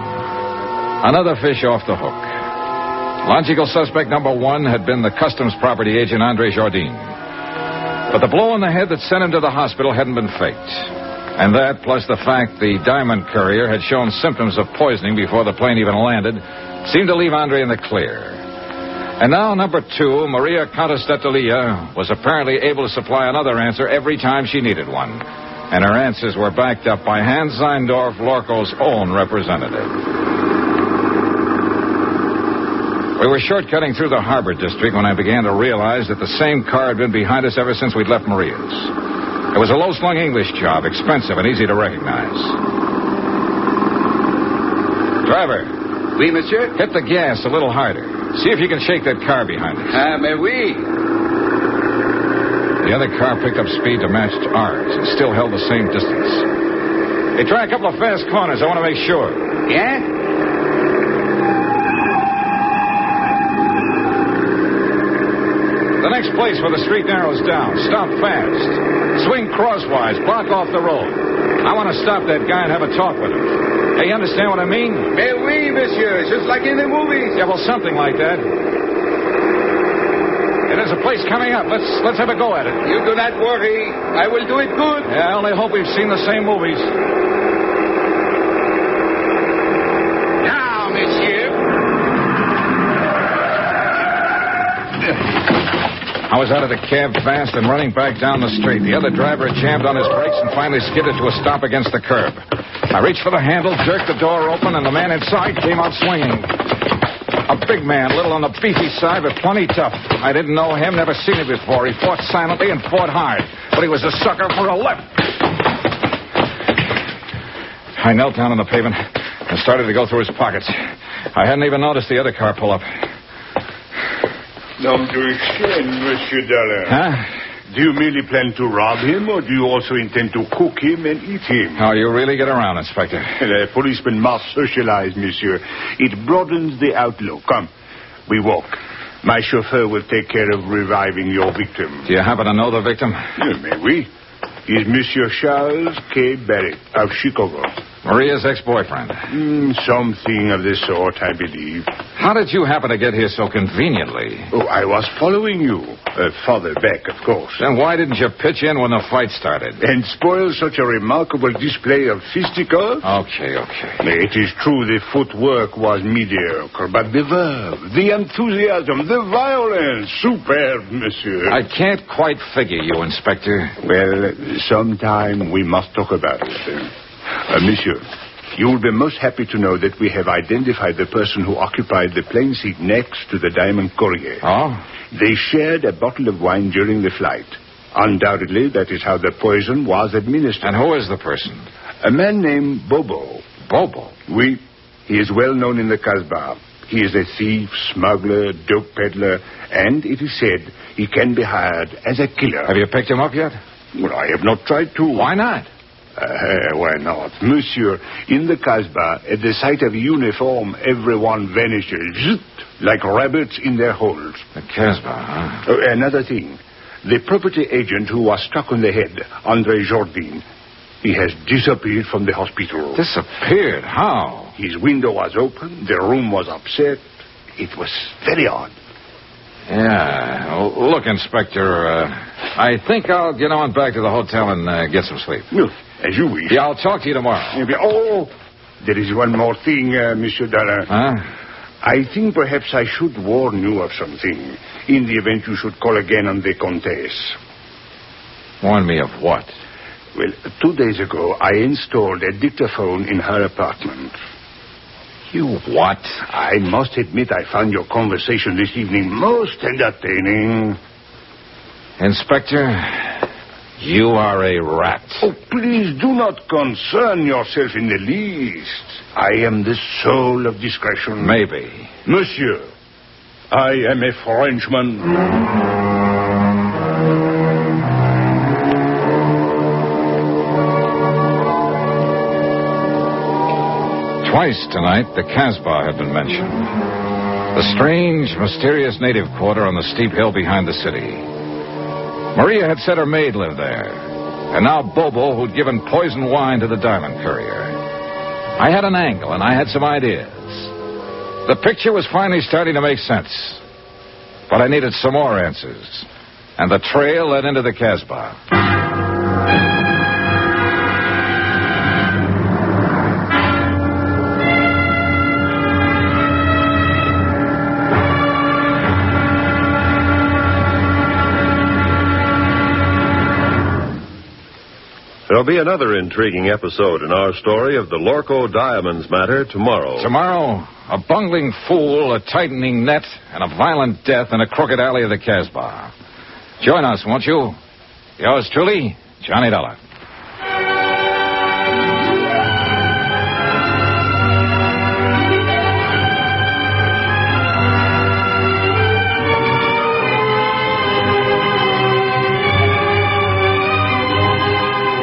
Another fish off the hook. Logical suspect number one had been the customs property agent Andre Jardine. But the blow on the head that sent him to the hospital hadn't been faked. And that, plus the fact the diamond courier had shown symptoms of poisoning before the plane even landed, seemed to leave Andre in the clear. And now, number two, Maria Countess d'Atalia, was apparently able to supply another answer every time she needed one. And her answers were backed up by Hans Zeindorf, Lorco's own representative. We were shortcutting through the harbor district when I began to realize that the same car had been behind us ever since we'd left Maria's. It was a low-slung English job, expensive and easy to recognize. Driver. Oui, monsieur? Hit the gas a little harder. See if you can shake that car behind us. Mais oui. The other car picked up speed to match ours and still held the same distance. Hey, try a couple of fast corners. I want to make sure. Yeah? The next place where the street narrows down. Stop fast. Swing crosswise. Block off the road. I want to stop that guy and have a talk with him. Hey, you understand what I mean? Mais oui, monsieur. Just like in the movies. Yeah, well, something like that. Hey, there's a place coming up. Let's have a go at it. You do not worry. I will do it good. Yeah, I only hope we've seen the same movies. Now, monsieur. I was out of the cab fast and running back down the street. The other driver had jammed on his brakes and finally skidded to a stop against the curb. I reached for the handle, jerked the door open, and the man inside came out swinging. A big man, a little on the beefy side, but plenty tough. I didn't know him, never seen him before. He fought silently and fought hard, but he was a sucker for a lift. I knelt down on the pavement, I started to go through his pockets. I hadn't even noticed the other car pull up. Nom de chien, Monsieur Dollar. Huh? Do you merely plan to rob him, or do you also intend to cook him and eat him? Oh, you really get around, Inspector. A policeman must socialize, monsieur. It broadens the outlook. Come, we walk. My chauffeur will take care of reviving your victim. Do you happen to know the victim? Mais oui. He's Monsieur Charles K. Barrett of Chicago. Maria's ex-boyfriend. Something of the sort, I believe. How did you happen to get here so conveniently? Oh, I was following you. Farther back, of course. Then why didn't you pitch in when the fight started? And spoil such a remarkable display of fisticuffs? Okay. It is true the footwork was mediocre, but the verve, the enthusiasm, the violence, superb, monsieur. I can't quite figure you, Inspector. Well, sometime we must talk about it. Monsieur, you will be most happy to know that we have identified the person who occupied the plane seat next to the Diamond Courier. Oh? They shared a bottle of wine during the flight. Undoubtedly, that is how the poison was administered. And who is the person? A man named Bobo. Bobo? Oui. He is well known in the Casbah. He is a thief, smuggler, dope peddler, and it is said he can be hired as a killer. Have you picked him up yet? Well, I have not tried to. Why not? Why not? Monsieur, in the Casbah, at the sight of a uniform, everyone vanishes, like rabbits in their holes. The Casbah, huh? Another thing. The property agent who was struck on the head, André Jourdain, he has disappeared from the hospital. Disappeared? How? His window was open, the room was upset. It was very odd. Yeah. Well, look, Inspector, I think I'll get on back to the hotel and get some sleep. As you wish. Yeah, I'll talk to you tomorrow. Oh, there is one more thing, Monsieur Dollar. Huh? I think perhaps I should warn you of something in the event you should call again on the Comtesse. Warn me of what? Well, 2 days ago, I installed a dictaphone in her apartment. You what? I must admit I found your conversation this evening most entertaining. Inspector, you are a rat. Oh, please do not concern yourself in the least. I am the soul of discretion. Maybe. Monsieur, I am a Frenchman. Twice tonight, the Casbah had been mentioned. The strange, mysterious native quarter on the steep hill behind the city. Maria had said her maid lived there. And now Bobo, who'd given poison wine to the diamond courier. I had an angle, and I had some ideas. The picture was finally starting to make sense. But I needed some more answers. And the trail led into the Casbah. There'll be another intriguing episode in our story of the Lorco Diamonds matter tomorrow. Tomorrow, a bungling fool, a tightening net, and a violent death in a crooked alley of the Casbah. Join us, won't you? Yours truly, Johnny Dollar.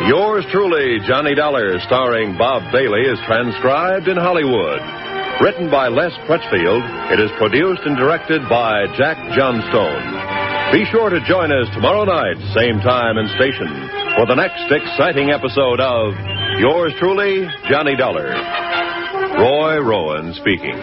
Yours truly, Johnny Dollar, starring Bob Bailey, is transcribed in Hollywood. Written by Les Crutchfield, it is produced and directed by Jack Johnstone. Be sure to join us tomorrow night, same time and station, for the next exciting episode of Yours truly, Johnny Dollar. Roy Rowan speaking.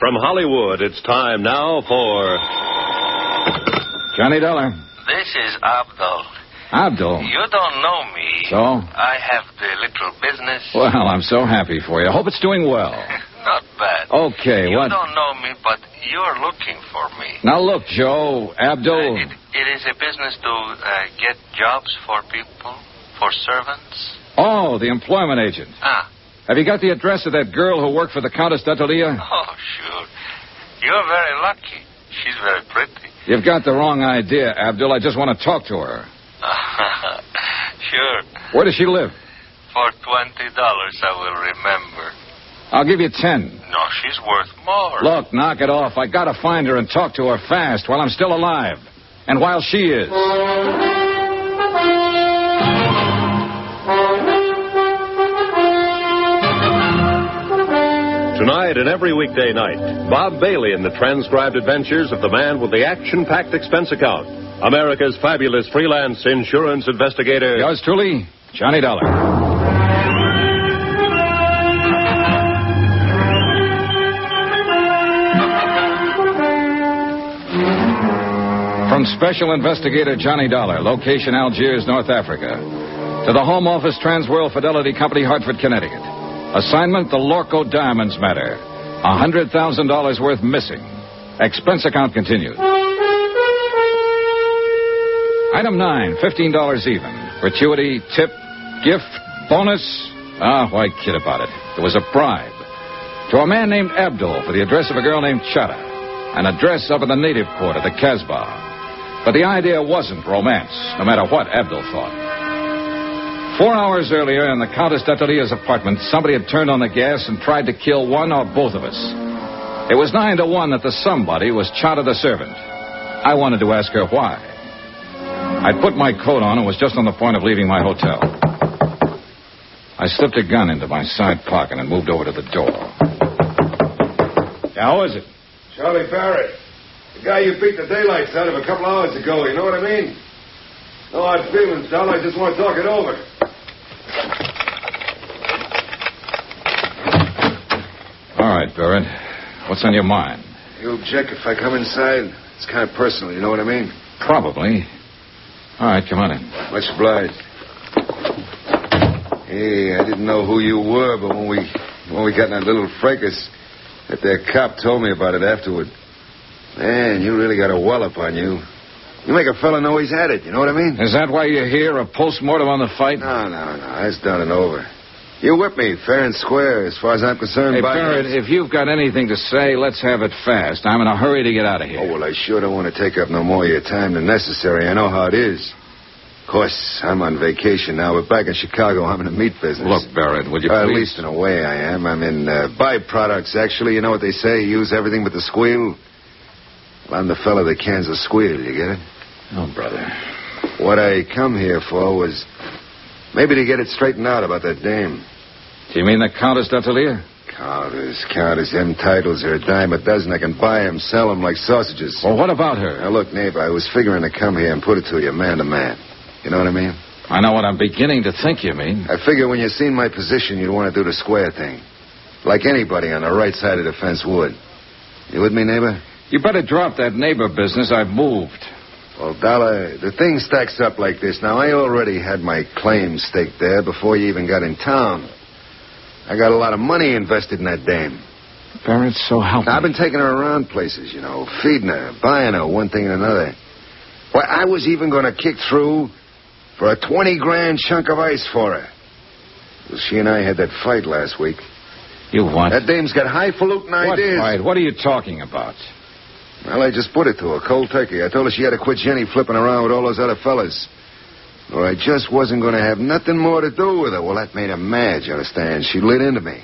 From Hollywood, it's time now for... Johnny Dollar. This is Abdul. Abdul? You don't know me. So? I have the little business. Well, I'm so happy for you. Hope it's doing well. Not bad. Okay, you what? You don't know me, but you're looking for me. Now, look, Joe, Abdul... It is a business to get jobs for people, for servants. Oh, the employment agent. Ah. Have you got the address of that girl who worked for the Countess d'Atalia? Oh, sure. You're very lucky. She's very pretty. You've got the wrong idea, Abdul. I just want to talk to her. Sure. Where does she live? For $20, I will remember. I'll give you 10. No, she's worth more. Look, knock it off. I gotta find her and talk to her fast while I'm still alive. And while she is. Tonight and every weekday night, Bob Bailey in the transcribed adventures of the man with the action-packed expense account. America's fabulous freelance insurance investigator. Yours truly, Johnny Dollar. From Special Investigator Johnny Dollar, location Algiers, North Africa, to the Home Office Transworld Fidelity Company, Hartford, Connecticut. Assignment, the Lorco Diamonds matter. $100,000 worth missing. Expense account continued. Item 9, $15 even. Gratuity, tip, gift, bonus. Why kid about it? There was a bribe. To a man named Abdul for the address of a girl named Chata. An address up in the native quarter, the Casbah. But the idea wasn't romance, no matter what Abdul thought. 4 hours earlier in the Countess d'Atalia's apartment, somebody had turned on the gas and tried to kill one or both of us. It was 9 to 1 that the somebody was Chata the servant. I wanted to ask her why. I'd put my coat on and was just on the point of leaving my hotel. I slipped a gun into my side pocket and moved over to the door. Now, who is it? Charlie Barrett. The guy you beat the daylights out of a couple hours ago, you know what I mean? No hard feelings, Dal. I just want to talk it over. All right, Barrett. What's on your mind? You object if I come inside? It's kind of personal, you know what I mean? Probably. All right, come on in. Much obliged. Hey, I didn't know who you were, but when we got in that little fracas, that there cop told me about it afterward. Man, you really got a wallop on you. You make a fella know he's had it, you know what I mean? Is that why you're here, a post-mortem on the fight? No. That's done and over. You whipped me fair and square, as far as I'm concerned. Hey, Barrett, if you've got anything to say, let's have it fast. I'm in a hurry to get out of here. Oh, well, I sure don't want to take up no more of your time than necessary. I know how it is. Of course, I'm on vacation now, but back in Chicago, I'm in the meat business. Look, Barrett, would you please... At least in a way I am. I'm in byproducts, actually. You know what they say? Use everything but the squeal. Well, I'm the fella that cans the squeal, you get it? Oh, brother. What I come here for was maybe to get it straightened out about that dame. Do you mean the Countess d'Atalia? Countess. Them titles are a dime a dozen. I can buy them, sell them like sausages. Well, what about her? Now, look, neighbor, I was figuring to come here and put it to you man to man. You know what I mean? I know what I'm beginning to think you mean. I figure when you seen my position, you'd want to do the square thing. Like anybody on the right side of the fence would. You with me, neighbor? You better drop that neighbor business. I've moved. Well, Dollar, the thing stacks up like this. Now, I already had my claim staked there before you even got in town. I got a lot of money invested in that dame. Barrett, so help me. I've been taking her around places, you know, feeding her, buying her, one thing and another. Why, I was even going to kick through for a 20-grand chunk of ice for her. Well, she and I had that fight last week. You what? That dame's got highfalutin ideas. What fight? What are you talking about? Well, I just put it to her, cold turkey. I told her she had to quit Jenny flipping around with all those other fellas. Or I just wasn't going to have nothing more to do with her. Well, that made her mad, you understand? She lit into me.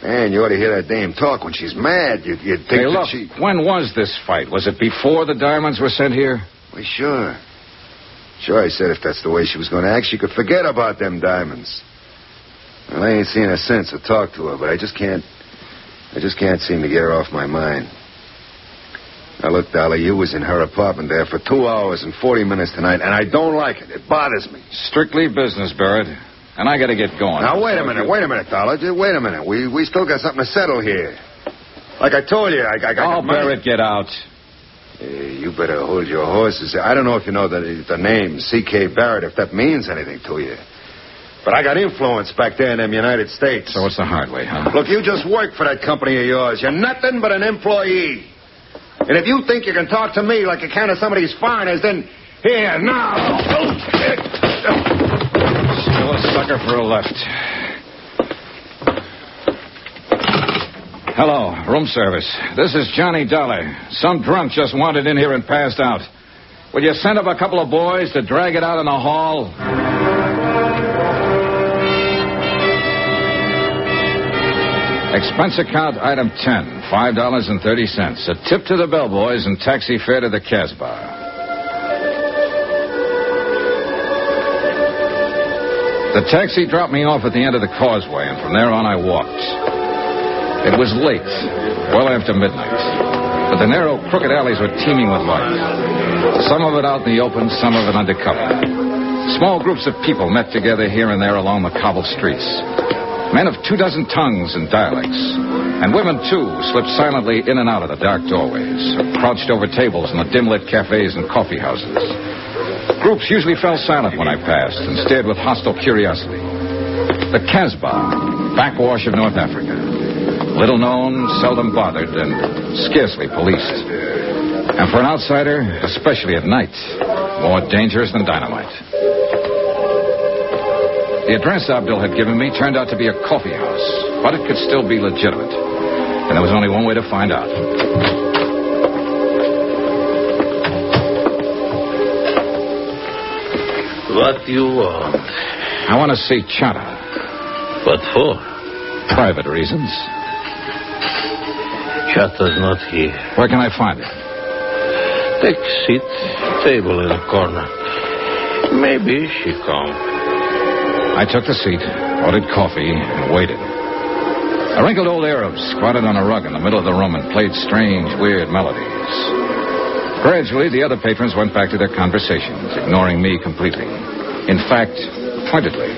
Man, you ought to hear that dame talk. When she's mad, you'd think hey, that look, she... when was this fight? Was it before the diamonds were sent here? Well, sure. Sure, I said if that's the way she was going to act, she could forget about them diamonds. Well, I ain't seen her since or talked to her, but I just can't seem to get her off my mind. Now, look, Dollar, you was in her apartment there for 2 hours and 40 minutes tonight, and I don't like it. It bothers me. Strictly business, Barrett. And I got to get going. Now, wait a minute, Dollar. Just wait a minute. We still got something to settle here. Like I told you, I got Oh, money. Barrett, get out. You better hold your horses. I don't know if you know the name C.K. Barrett, if that means anything to you. But I got influence back there in the United States. So it's the hard way, huh? Look, you just work for that company of yours. You're nothing but an employee. And if you think you can talk to me like you can to some of these foreigners, then here, now. Still a sucker for a left. Hello, room service. This is Johnny Dollar. Some drunk just wandered in here and passed out. Will you send up a couple of boys to drag it out in the hall? Expense account item 10, $5.30. A tip to the bellboys and taxi fare to the Casbah. The taxi dropped me off at the end of the causeway, and from there on I walked. It was late, well after midnight, but the narrow, crooked alleys were teeming with life. Some of it out in the open, some of it under cover. Small groups of people met together here and there along the cobbled streets. Men of 24 tongues and dialects. And women, too, slipped silently in and out of the dark doorways, or crouched over tables in the dim-lit cafes and coffee houses. Groups usually fell silent when I passed and stared with hostile curiosity. The Casbah, backwash of North Africa. Little known, seldom bothered, and scarcely policed. And for an outsider, especially at night, more dangerous than dynamite. The address Abdul had given me turned out to be a coffee house, but it could still be legitimate. And there was only one way to find out. What do you want? I want to see Chata. What for? Private reasons. Chata's not here. Where can I find her? Take a seat. Table in the corner. Maybe she come. I took the seat, ordered coffee, and waited. A wrinkled old Arab squatted on a rug in the middle of the room and played strange, weird melodies. Gradually, the other patrons went back to their conversations, ignoring me completely. In fact, pointedly.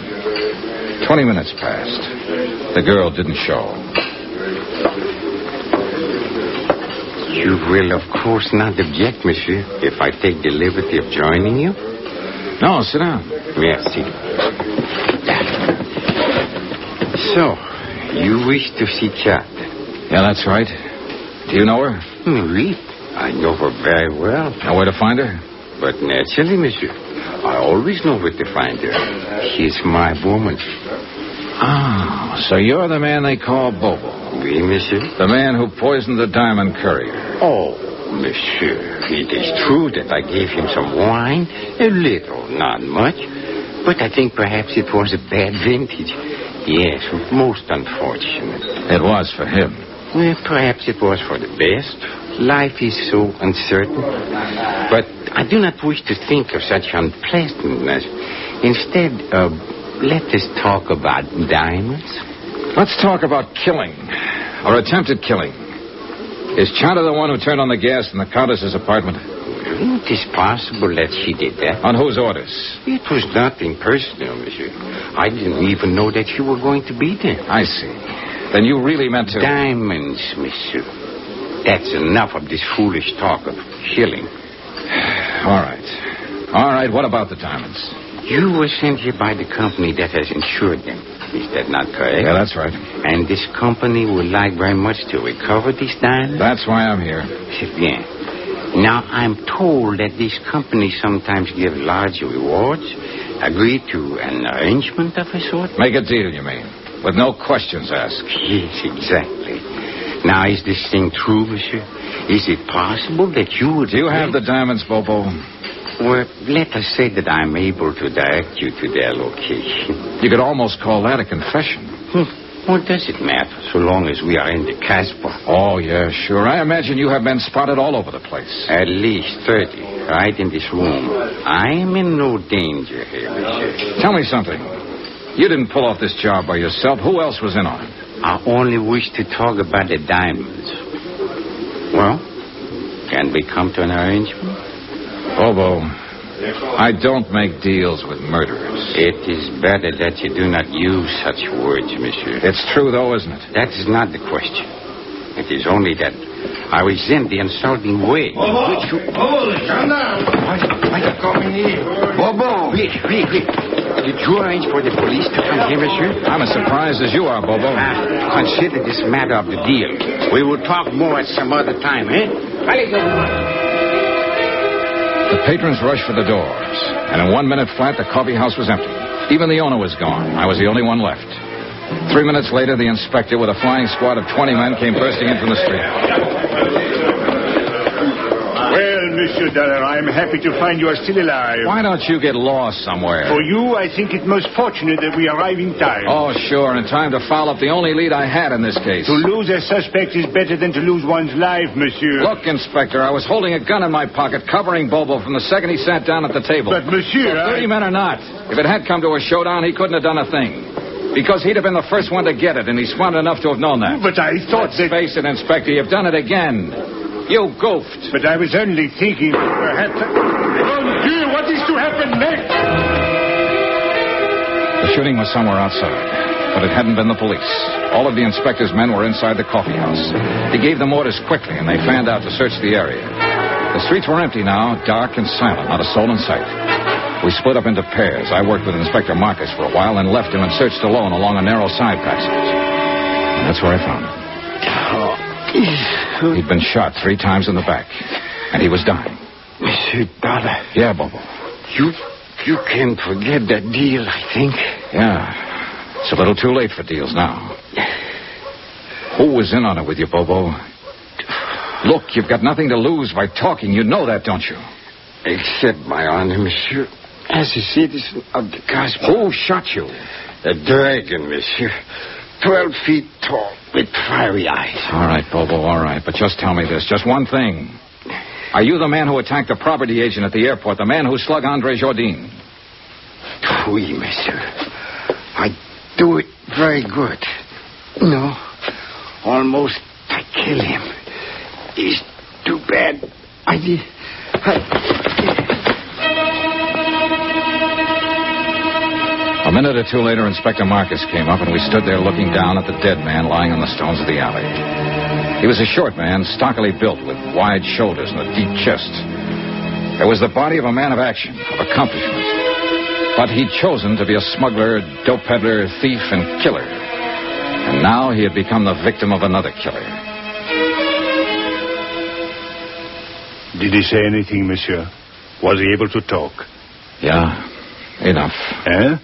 20 minutes passed. The girl didn't show. You will, of course, not object, monsieur, if I take the liberty of joining you? No, sit down. Merci. So, you wish to see Chat? Yeah, that's right. Do you know her? Oui, I know her very well. Know where to find her? But naturally, monsieur. I always know where to find her. She's my woman. Ah, so you're the man they call Bobo. Oui, monsieur. The man who poisoned the diamond courier. Oh, monsieur, it is true that I gave him some wine. A little, not much. But I think perhaps it was a bad vintage. Yes, most unfortunate. It was for him. Well, perhaps it was for the best. Life is so uncertain. But I do not wish to think of such unpleasantness. Instead, let us talk about diamonds. Let's talk about killing, or attempted killing. Is Chata the one who turned on the gas in the Countess's apartment? It is possible that she did that. On whose orders? It was nothing personal, monsieur. I didn't even know that you were going to be there. I see. Then you really meant to... Diamonds, monsieur. That's enough of this foolish talk of killing. All right. All right, what about the diamonds? You were sent here by the company that has insured them. Is that not correct? Yeah, that's right. And this company would like very much to recover these diamonds? That's why I'm here. C'est bien. Now, I'm told that these companies sometimes give large rewards. Agree to an arrangement of a sort? Make a deal, you mean? With no questions asked. Yes, exactly. Now, is this thing true, monsieur? Is it possible that you would... Do you have the diamonds, Bobo? Well, let us say that I'm able to direct you to their location. You could almost call that a confession. What does it matter, so long as we are in the Casbah? Oh, yeah, sure. I imagine you have been spotted all over the place. At least 30, right in this room. I am in no danger here, monsieur. Tell me something. You didn't pull off this job by yourself. Who else was in on it? I only wish to talk about the diamonds. Well, can we come to an arrangement? Bobo, I don't make deals with murderers. It is better that you do not use such words, monsieur. It's true, though, isn't it? That is not the question. It is only that I resent the insulting way. Bobo! Bobo, calm down. Why you coming here? Bobo! Wait. Did you arrange for the police to come here, monsieur? I'm as surprised as you are, Bobo. Consider this matter of the deal. We will talk more at some other time, eh? The patrons rushed for the doors, and in 1 minute flat, the coffee house was empty. Even the owner was gone. I was the only one left. 3 minutes later, the inspector with a flying squad of 20 men came bursting in from the street. Well, Monsieur Dollar, I'm happy to find you are still alive. Why don't you get lost somewhere? For you, I think it most fortunate that we arrive in time. Oh, sure, in time to foul up the only lead I had in this case. To lose a suspect is better than to lose one's life, monsieur. Look, Inspector, I was holding a gun in my pocket, covering Bobo from the second he sat down at the table. But, monsieur, 30 men or not, if it had come to a showdown, he couldn't have done a thing. Because he'd have been the first one to get it, and he's smart enough to have known that. But I thought Let's face it, Inspector, you've done it again. You goofed. But I was only thinking perhaps... Oh, Dieu, what is to happen next? The shooting was somewhere outside, but it hadn't been the police. All of the inspector's men were inside the coffee house. He gave them orders quickly, and they fanned out to search the area. The streets were empty now, dark and silent, not a soul in sight. We split up into pairs. I worked with Inspector Marcus for a while, and left him and searched alone along a narrow side passage. And that's where I found him. He'd been shot 3 times in the back, and he was dying. Monsieur Dollar. Yeah, Bobo. You can forget that deal, I think. Yeah. It's a little too late for deals now. Who was in on it with you, Bobo? Look, you've got nothing to lose by talking. You know that, don't you? Accept my honor, monsieur. As a citizen of the cosmos. Who shot you? A dragon, monsieur. 12 feet tall, with fiery eyes. All right, Bobo, all right. But just tell me this, just one thing. Are you the man who attacked the property agent at the airport, the man who slugged Andre Jourdain? Oui, monsieur. I do it very good. No, almost I kill him. It's too bad. A minute or two later, Inspector Marcus came up, and we stood there looking down at the dead man lying on the stones of the alley. He was a short man, stockily built, with wide shoulders and a deep chest. It was the body of a man of action, of accomplishment. But he'd chosen to be a smuggler, dope peddler, thief, and killer. And now he had become the victim of another killer. Did he say anything, monsieur? Was he able to talk? Yeah, enough. Eh?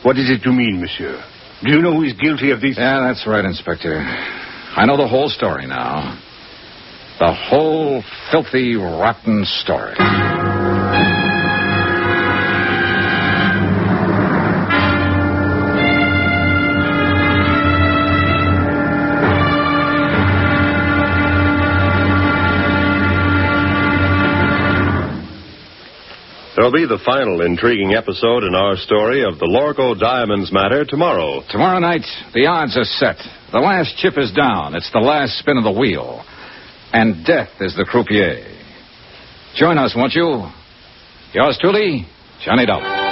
What is it to mean, monsieur? Do you know who is guilty of this? Yeah, that's right, Inspector. I know the whole story now. The whole filthy, rotten story. There'll be the final intriguing episode in our story of the Lorco Diamonds matter tomorrow. Tomorrow night, the odds are set. The last chip is down. It's the last spin of the wheel. And death is the croupier. Join us, won't you? Yours truly, Johnny Dollar.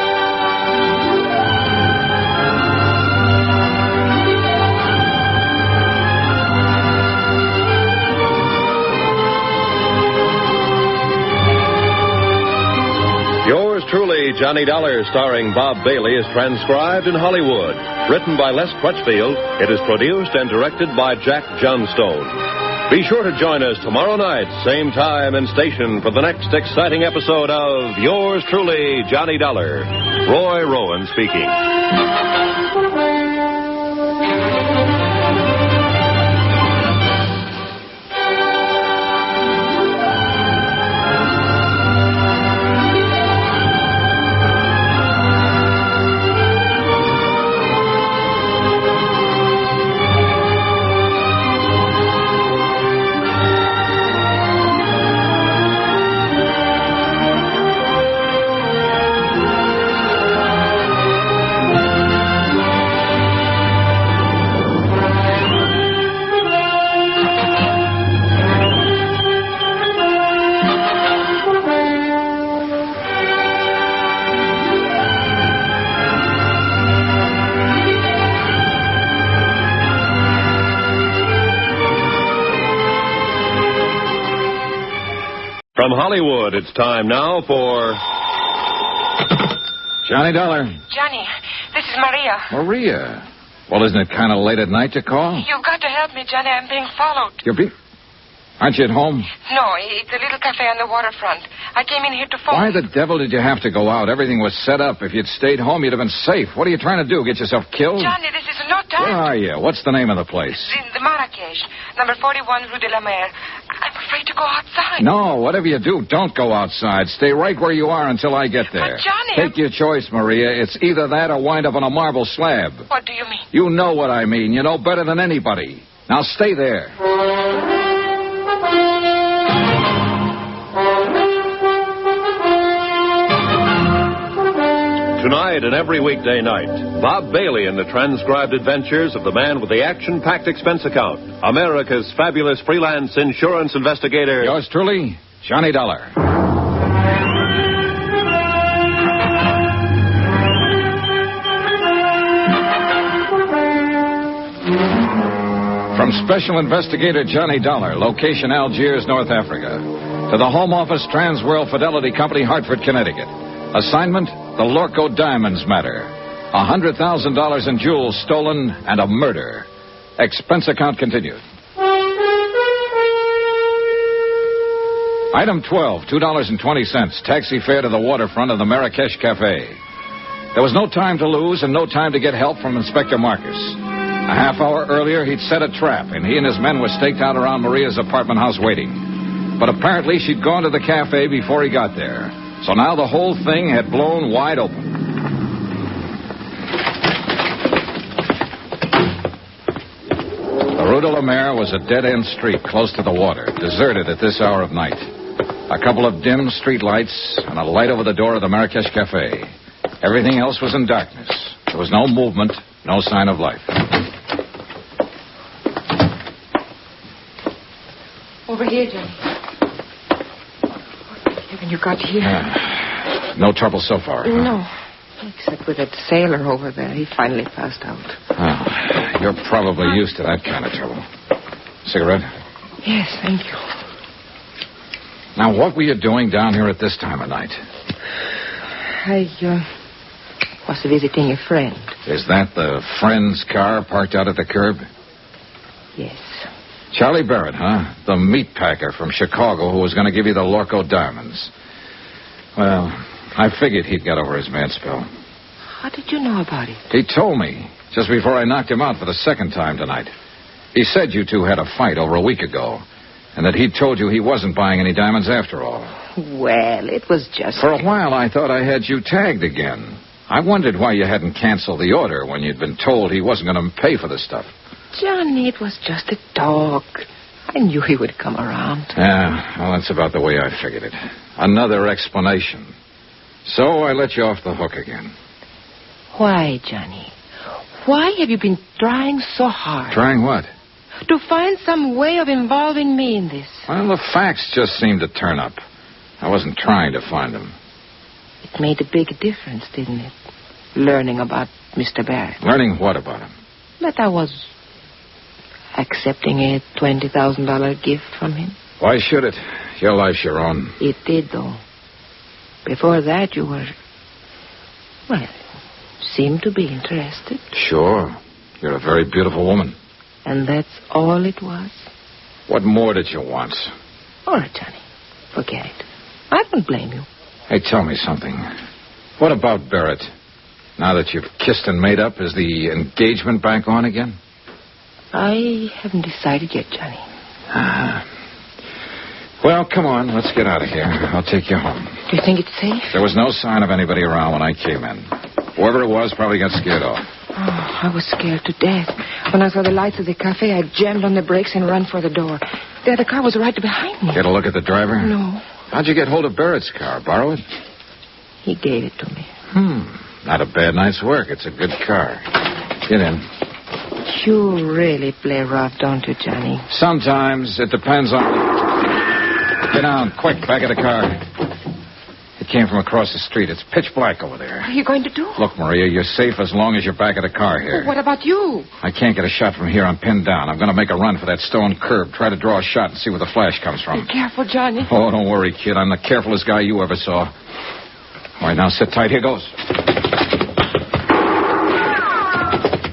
Yours truly, Johnny Dollar, starring Bob Bailey, is transcribed in Hollywood. Written by Les Crutchfield, it is produced and directed by Jack Johnstone. Be sure to join us tomorrow night, same time and station, for the next exciting episode of Yours truly, Johnny Dollar. Roy Rowan speaking. From Hollywood, it's time now for... Johnny Dollar. Johnny, this is Maria. Maria. Well, isn't it kind of late at night to call? You've got to help me, Johnny. I'm being followed. Aren't you at home? No, it's a little cafe on the waterfront. I came in here to phone. Why the devil did you have to go out? Everything was set up. If you'd stayed home, you'd have been safe. What are you trying to do, get yourself killed? Johnny, this is no time. Where are you? What's the name of the place? The Marrakesh, number 41 Rue de la Mer. I'm afraid to go outside. No, whatever you do, don't go outside. Stay right where you are until I get there. But, Johnny... Take your choice, Maria. It's either that or wind up on a marble slab. What do you mean? You know what I mean. You know better than anybody. Now stay there. Tonight and every weekday night, Bob Bailey in the transcribed adventures of the man with the action-packed expense account, America's fabulous freelance insurance investigator. Yours truly, Johnny Dollar. From Special Investigator Johnny Dollar, location Algiers, North Africa, to the Home Office Transworld Fidelity Company, Hartford, Connecticut. Assignment, the Lorco Diamonds matter. $100,000 in jewels stolen and a murder. Expense account continued. Item 12, $2.20. Taxi fare to the waterfront of the Marrakesh Cafe. There was no time to lose and no time to get help from Inspector Marcus. A half hour earlier, he'd set a trap, and he and his men were staked out around Maria's apartment house waiting. But apparently, she'd gone to the cafe before he got there. So now the whole thing had blown wide open. The Rue de la Mer was a dead-end street close to the water, deserted at this hour of night. A couple of dim street lights and a light over the door of the Marrakesh Cafe. Everything else was in darkness. There was no movement, no sign of life. Over here, Johnny. When you got here? No trouble so far. Huh? No. Except with that sailor over there. He finally passed out. Oh, you're probably used to that kind of trouble. Cigarette? Yes, thank you. Now, what were you doing down here at this time of night? I was visiting a friend. Is that the friend's car parked out at the curb? Yes. Charlie Barrett, huh? The meat packer from Chicago who was going to give you the Lorco Diamonds. Well, I figured he'd got over his mad spell. How did you know about it? He told me just before I knocked him out for the second time tonight. He said you two had a fight over a week ago, and that he'd told you he wasn't buying any diamonds after all. Well, it was just... For a while, I thought I had you tagged again. I wondered why you hadn't canceled the order when you'd been told he wasn't going to pay for the stuff. Johnny, it was just a talk. I knew he would come around. Yeah, well, that's about the way I figured it. Another explanation. So I let you off the hook again. Why, Johnny? Why have you been trying so hard? Trying what? To find some way of involving me in this. Well, the facts just seemed to turn up. I wasn't trying to find them. It made a big difference, didn't it? Learning about Mr. Barrett. Learning what about him? That I was accepting a $20,000 gift from him. Why should it? Your life's your own. It did, though. Before that, you were... Well, seemed to be interested. Sure. You're a very beautiful woman. And that's all it was? What more did you want? All right, Johnny. Forget it. I don't blame you. Hey, tell me something. What about Barrett? Now that you've kissed and made up, is the engagement back on again? I haven't decided yet, Johnny. Well, come on. Let's get out of here. I'll take you home. Do you think it's safe? There was no sign of anybody around when I came in. Whoever it was probably got scared off. Oh, I was scared to death. When I saw the lights of the cafe, I jammed on the brakes and ran for the door. The other car was right behind me. Get a look at the driver? No. How'd you get hold of Barrett's car? Borrow it? He gave it to me. Not a bad night's work. It's a good car. Get in. You really play rough, don't you, Johnny? Sometimes. It depends on... Get down, quick, back of the car. Hey, It came from across the street. It's pitch black over there. What are you going to do? Look, Maria, you're safe as long as you're back of the car here. Well, what about you? I can't get a shot from here. I'm pinned down. I'm going to make a run for that stone curb. Try to draw a shot and see where the flash comes from. Be careful, Johnny. Oh, don't worry, kid. I'm the carefulest guy you ever saw. All right, now sit tight. Here goes.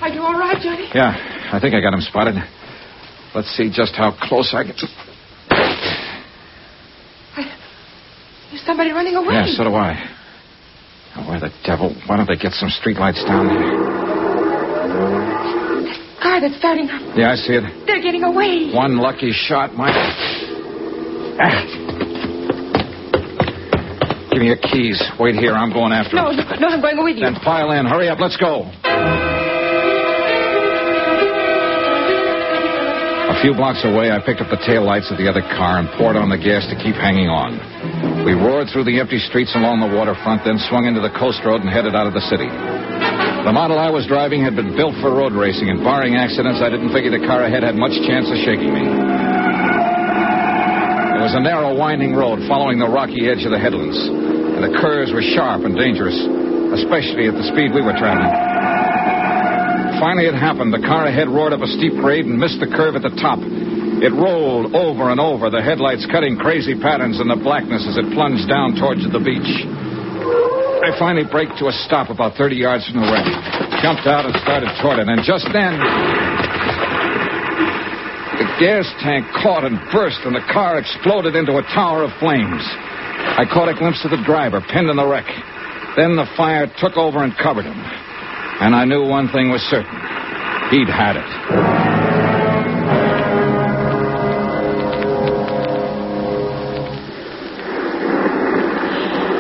Are you all right, Johnny? Yeah, I think I got him spotted. Let's see just how close I get. There's somebody running away. Yeah, so do I. Oh, where the devil? Why don't they get some streetlights down there? That car that's starting up. Yeah, I see it. They're getting away. One lucky shot might... Give me your keys. Wait here. I'm going after No, him. I'm going with you. Then pile in. Hurry up. Let's go. A few blocks away, I picked up the taillights of the other car and poured on the gas to keep hanging on. We roared through the empty streets along the waterfront, then swung into the coast road and headed out of the city. The model I was driving had been built for road racing, and barring accidents, I didn't figure the car ahead had much chance of shaking me. It was a narrow, winding road following the rocky edge of the headlands, and the curves were sharp and dangerous, especially at the speed we were traveling. Finally, it happened. The car ahead roared up a steep grade and missed the curve at the top. It rolled over and over, the headlights cutting crazy patterns in the blackness as it plunged down towards the beach. I finally braked to a stop about 30 yards from the wreck, jumped out and started toward it, and just then... the gas tank caught and burst, and the car exploded into a tower of flames. I caught a glimpse of the driver, pinned in the wreck. Then the fire took over and covered him. And I knew one thing was certain. He'd had it.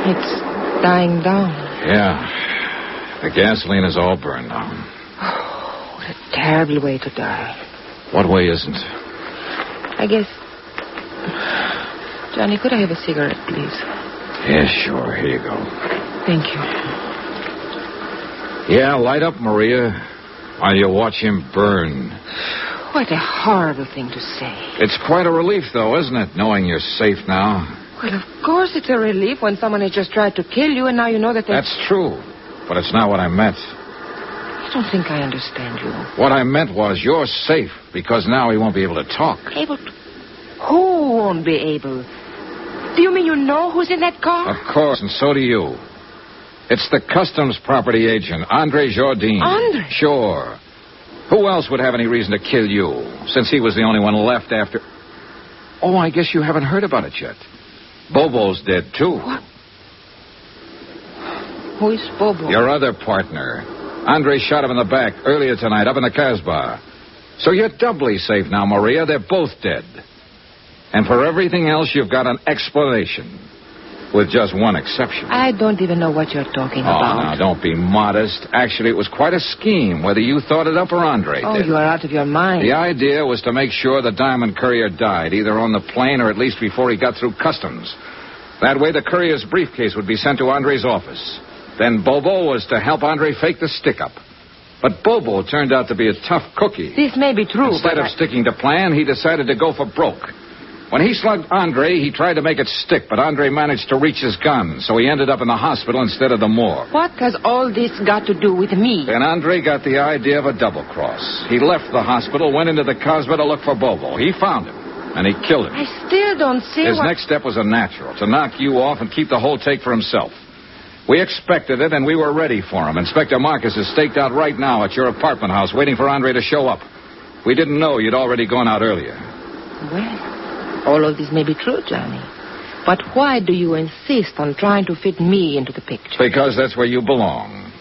It's dying down. Yeah. The gasoline is all burned now. Oh, what a terrible way to die. What way isn't? I guess... Johnny, could I have a cigarette, please? Yeah, sure. Here you go. Thank you. Yeah, light up, Maria, while you watch him burn. What a horrible thing to say. It's quite a relief, though, isn't it, knowing you're safe now? Well, of course it's a relief when someone has just tried to kill you and now you know that they... That's true, but it's not what I meant. I don't think I understand you. What I meant was you're safe because now he won't be able to talk. Able to... Who won't be able? Do you mean you know who's in that car? Of course, and so do you. It's the customs property agent, Andre Jardine. Andre? Sure. Who else would have any reason to kill you, since he was the only one left after... Oh, I guess you haven't heard about it yet. Bobo's dead, too. What? Who is Bobo? Your other partner. Andre shot him in the back earlier tonight up in the Casbah. So you're doubly safe now, Maria. They're both dead. And for everything else, you've got an explanation. With just one exception. I don't even know what you're talking about. Oh, now, don't be modest. Actually, it was quite a scheme, whether you thought it up or Andre did. Oh, you are out of your mind. The idea was to make sure the diamond courier died, either on the plane or at least before he got through customs. That way, the courier's briefcase would be sent to Andre's office. Then Bobo was to help Andre fake the stick-up. But Bobo turned out to be a tough cookie. This may be true, Instead of sticking to plan, he decided to go for broke. When he slugged Andre, he tried to make it stick, but Andre managed to reach his gun, so he ended up in the hospital instead of the morgue. What has all this got to do with me? Then Andre got the idea of a double-cross. He left the hospital, went into the Casbah to look for Bobo. He found him, and he killed him. I still don't see His next step was a natural, to knock you off and keep the whole take for himself. We expected it, and we were ready for him. Inspector Marcus is staked out right now at your apartment house, waiting for Andre to show up. We didn't know you'd already gone out earlier. Well... all of this may be true, Johnny. But why do you insist on trying to fit me into the picture? Because that's where you belong.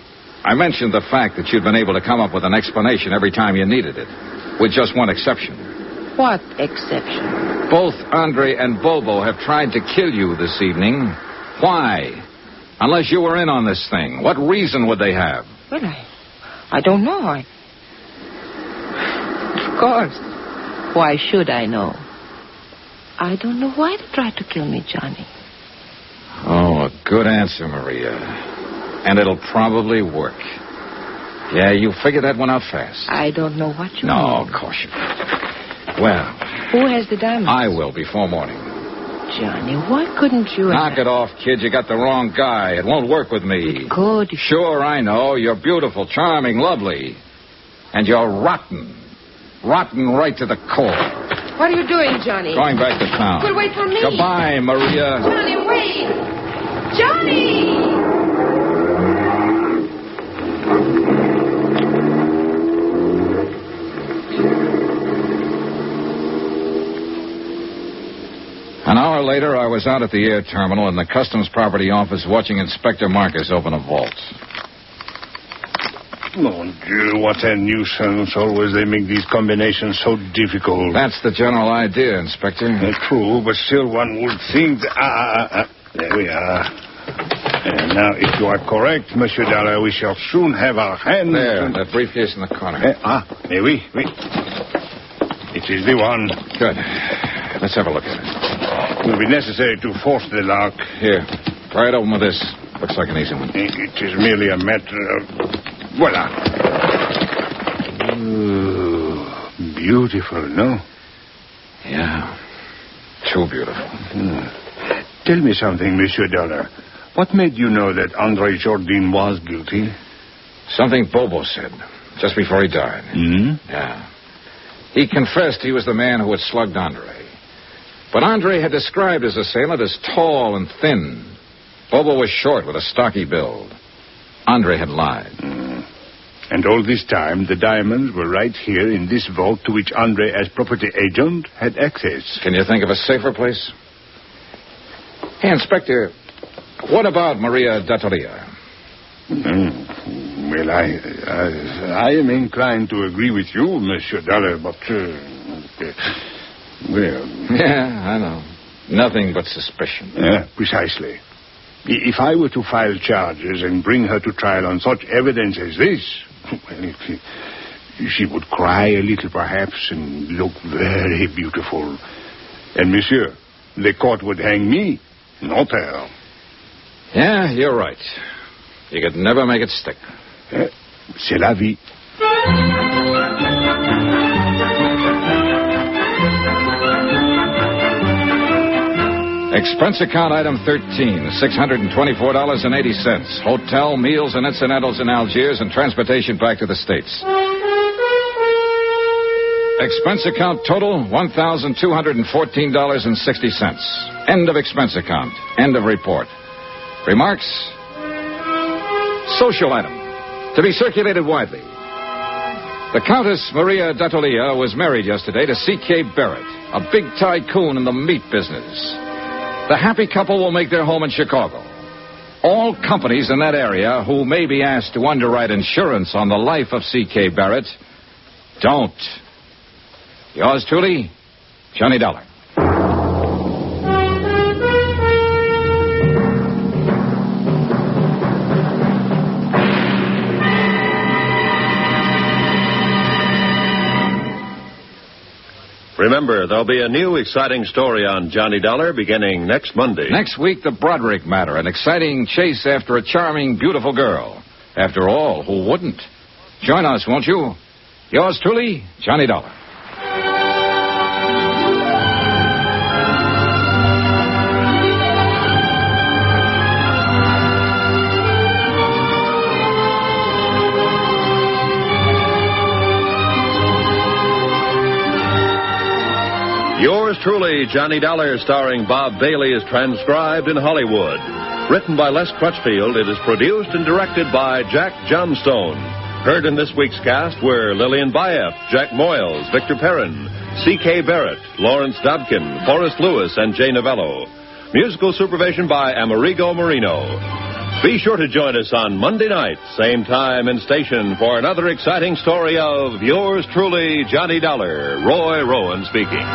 I mentioned the fact that you'd been able to come up with an explanation every time you needed it, with just one exception. What exception? Both Andre and Bobo have tried to kill you this evening. Why? Unless you were in on this thing. What reason would they have? Well, I don't know. Of course. Why should I know? I don't know why they tried to kill me, Johnny. Oh, a good answer, Maria. And it'll probably work. Yeah, you figured that one out fast. I don't know what you mean. No, of course you don't. Well... who has the diamonds? I will before morning. Johnny, why couldn't you... Knock it off, kid. You got the wrong guy. It won't work with me. Good. Sure, I know. You're beautiful, charming, lovely. And you're rotten. Rotten right to the core. What are you doing, Johnny? Going back to town. Well, wait for me. Goodbye, Maria. Johnny, wait. Johnny! An hour later, I was out at the air terminal in the Customs Property Office watching Inspector Marcus open a vault. Mon Dieu, what a nuisance. Always they make these combinations so difficult. That's the general idea, Inspector. True, but still one would think that... there we are. And now, if you are correct, Monsieur Dollar, we shall soon have our hands... There, that briefcase in the corner. Oui. It is the one. Good. Let's have a look at it. It will be necessary to force the lock. Here, try it open with this. Looks like an easy one. It is merely a matter of... Voila. Beautiful, no? Yeah. Too beautiful. Tell me something, Monsieur Dollar. What made you know that Andre Jourdain was guilty? Something Bobo said just before he died. Yeah. He confessed he was the man who had slugged Andre. But Andre had described his assailant as tall and thin. Bobo was short with a stocky build. Andre had lied. And all this time, the diamonds were right here in this vault to which Andre, as property agent, had access. Can you think of a safer place? Hey, Inspector, what about Maria D'Attolia? Well, I am inclined to agree with you, Monsieur Dollar, but... well... Yeah, I know. Nothing but suspicion. Yeah, precisely. If I were to file charges and bring her to trial on such evidence as this, well, she would cry a little, perhaps, and look very beautiful. And, monsieur, the court would hang me, not her. Yeah, you're right. You could never make it stick. C'est la vie. Expense account item 13, $624.80. Hotel, meals, and incidentals in Algiers and transportation back to the States. Expense account total, $1,214.60. End of expense account. End of report. Remarks? Social item. To be circulated widely. The Countess Maria D'Attolia was married yesterday to C.K. Barrett, a big tycoon in the meat business. The happy couple will make their home in Chicago. All companies in that area who may be asked to underwrite insurance on the life of C.K. Barrett, don't. Yours truly, Johnny Dollar. Remember, there'll be a new exciting story on Johnny Dollar beginning next Monday. Next week, the Broderick matter, an exciting chase after a charming, beautiful girl. After all, who wouldn't? Join us, won't you? Yours truly, Johnny Dollar. Yours truly, Johnny Dollar, starring Bob Bailey, is transcribed in Hollywood. Written by Les Crutchfield, it is produced and directed by Jack Johnstone. Heard in this week's cast were Lillian Bayef, Jack Moyles, Victor Perrin, C.K. Barrett, Lawrence Dobkin, Forrest Lewis, and Jay Novello. Musical supervision by Amerigo Marino. Be sure to join us on Monday night, same time and station, for another exciting story of yours truly, Johnny Dollar. Roy Rowan speaking.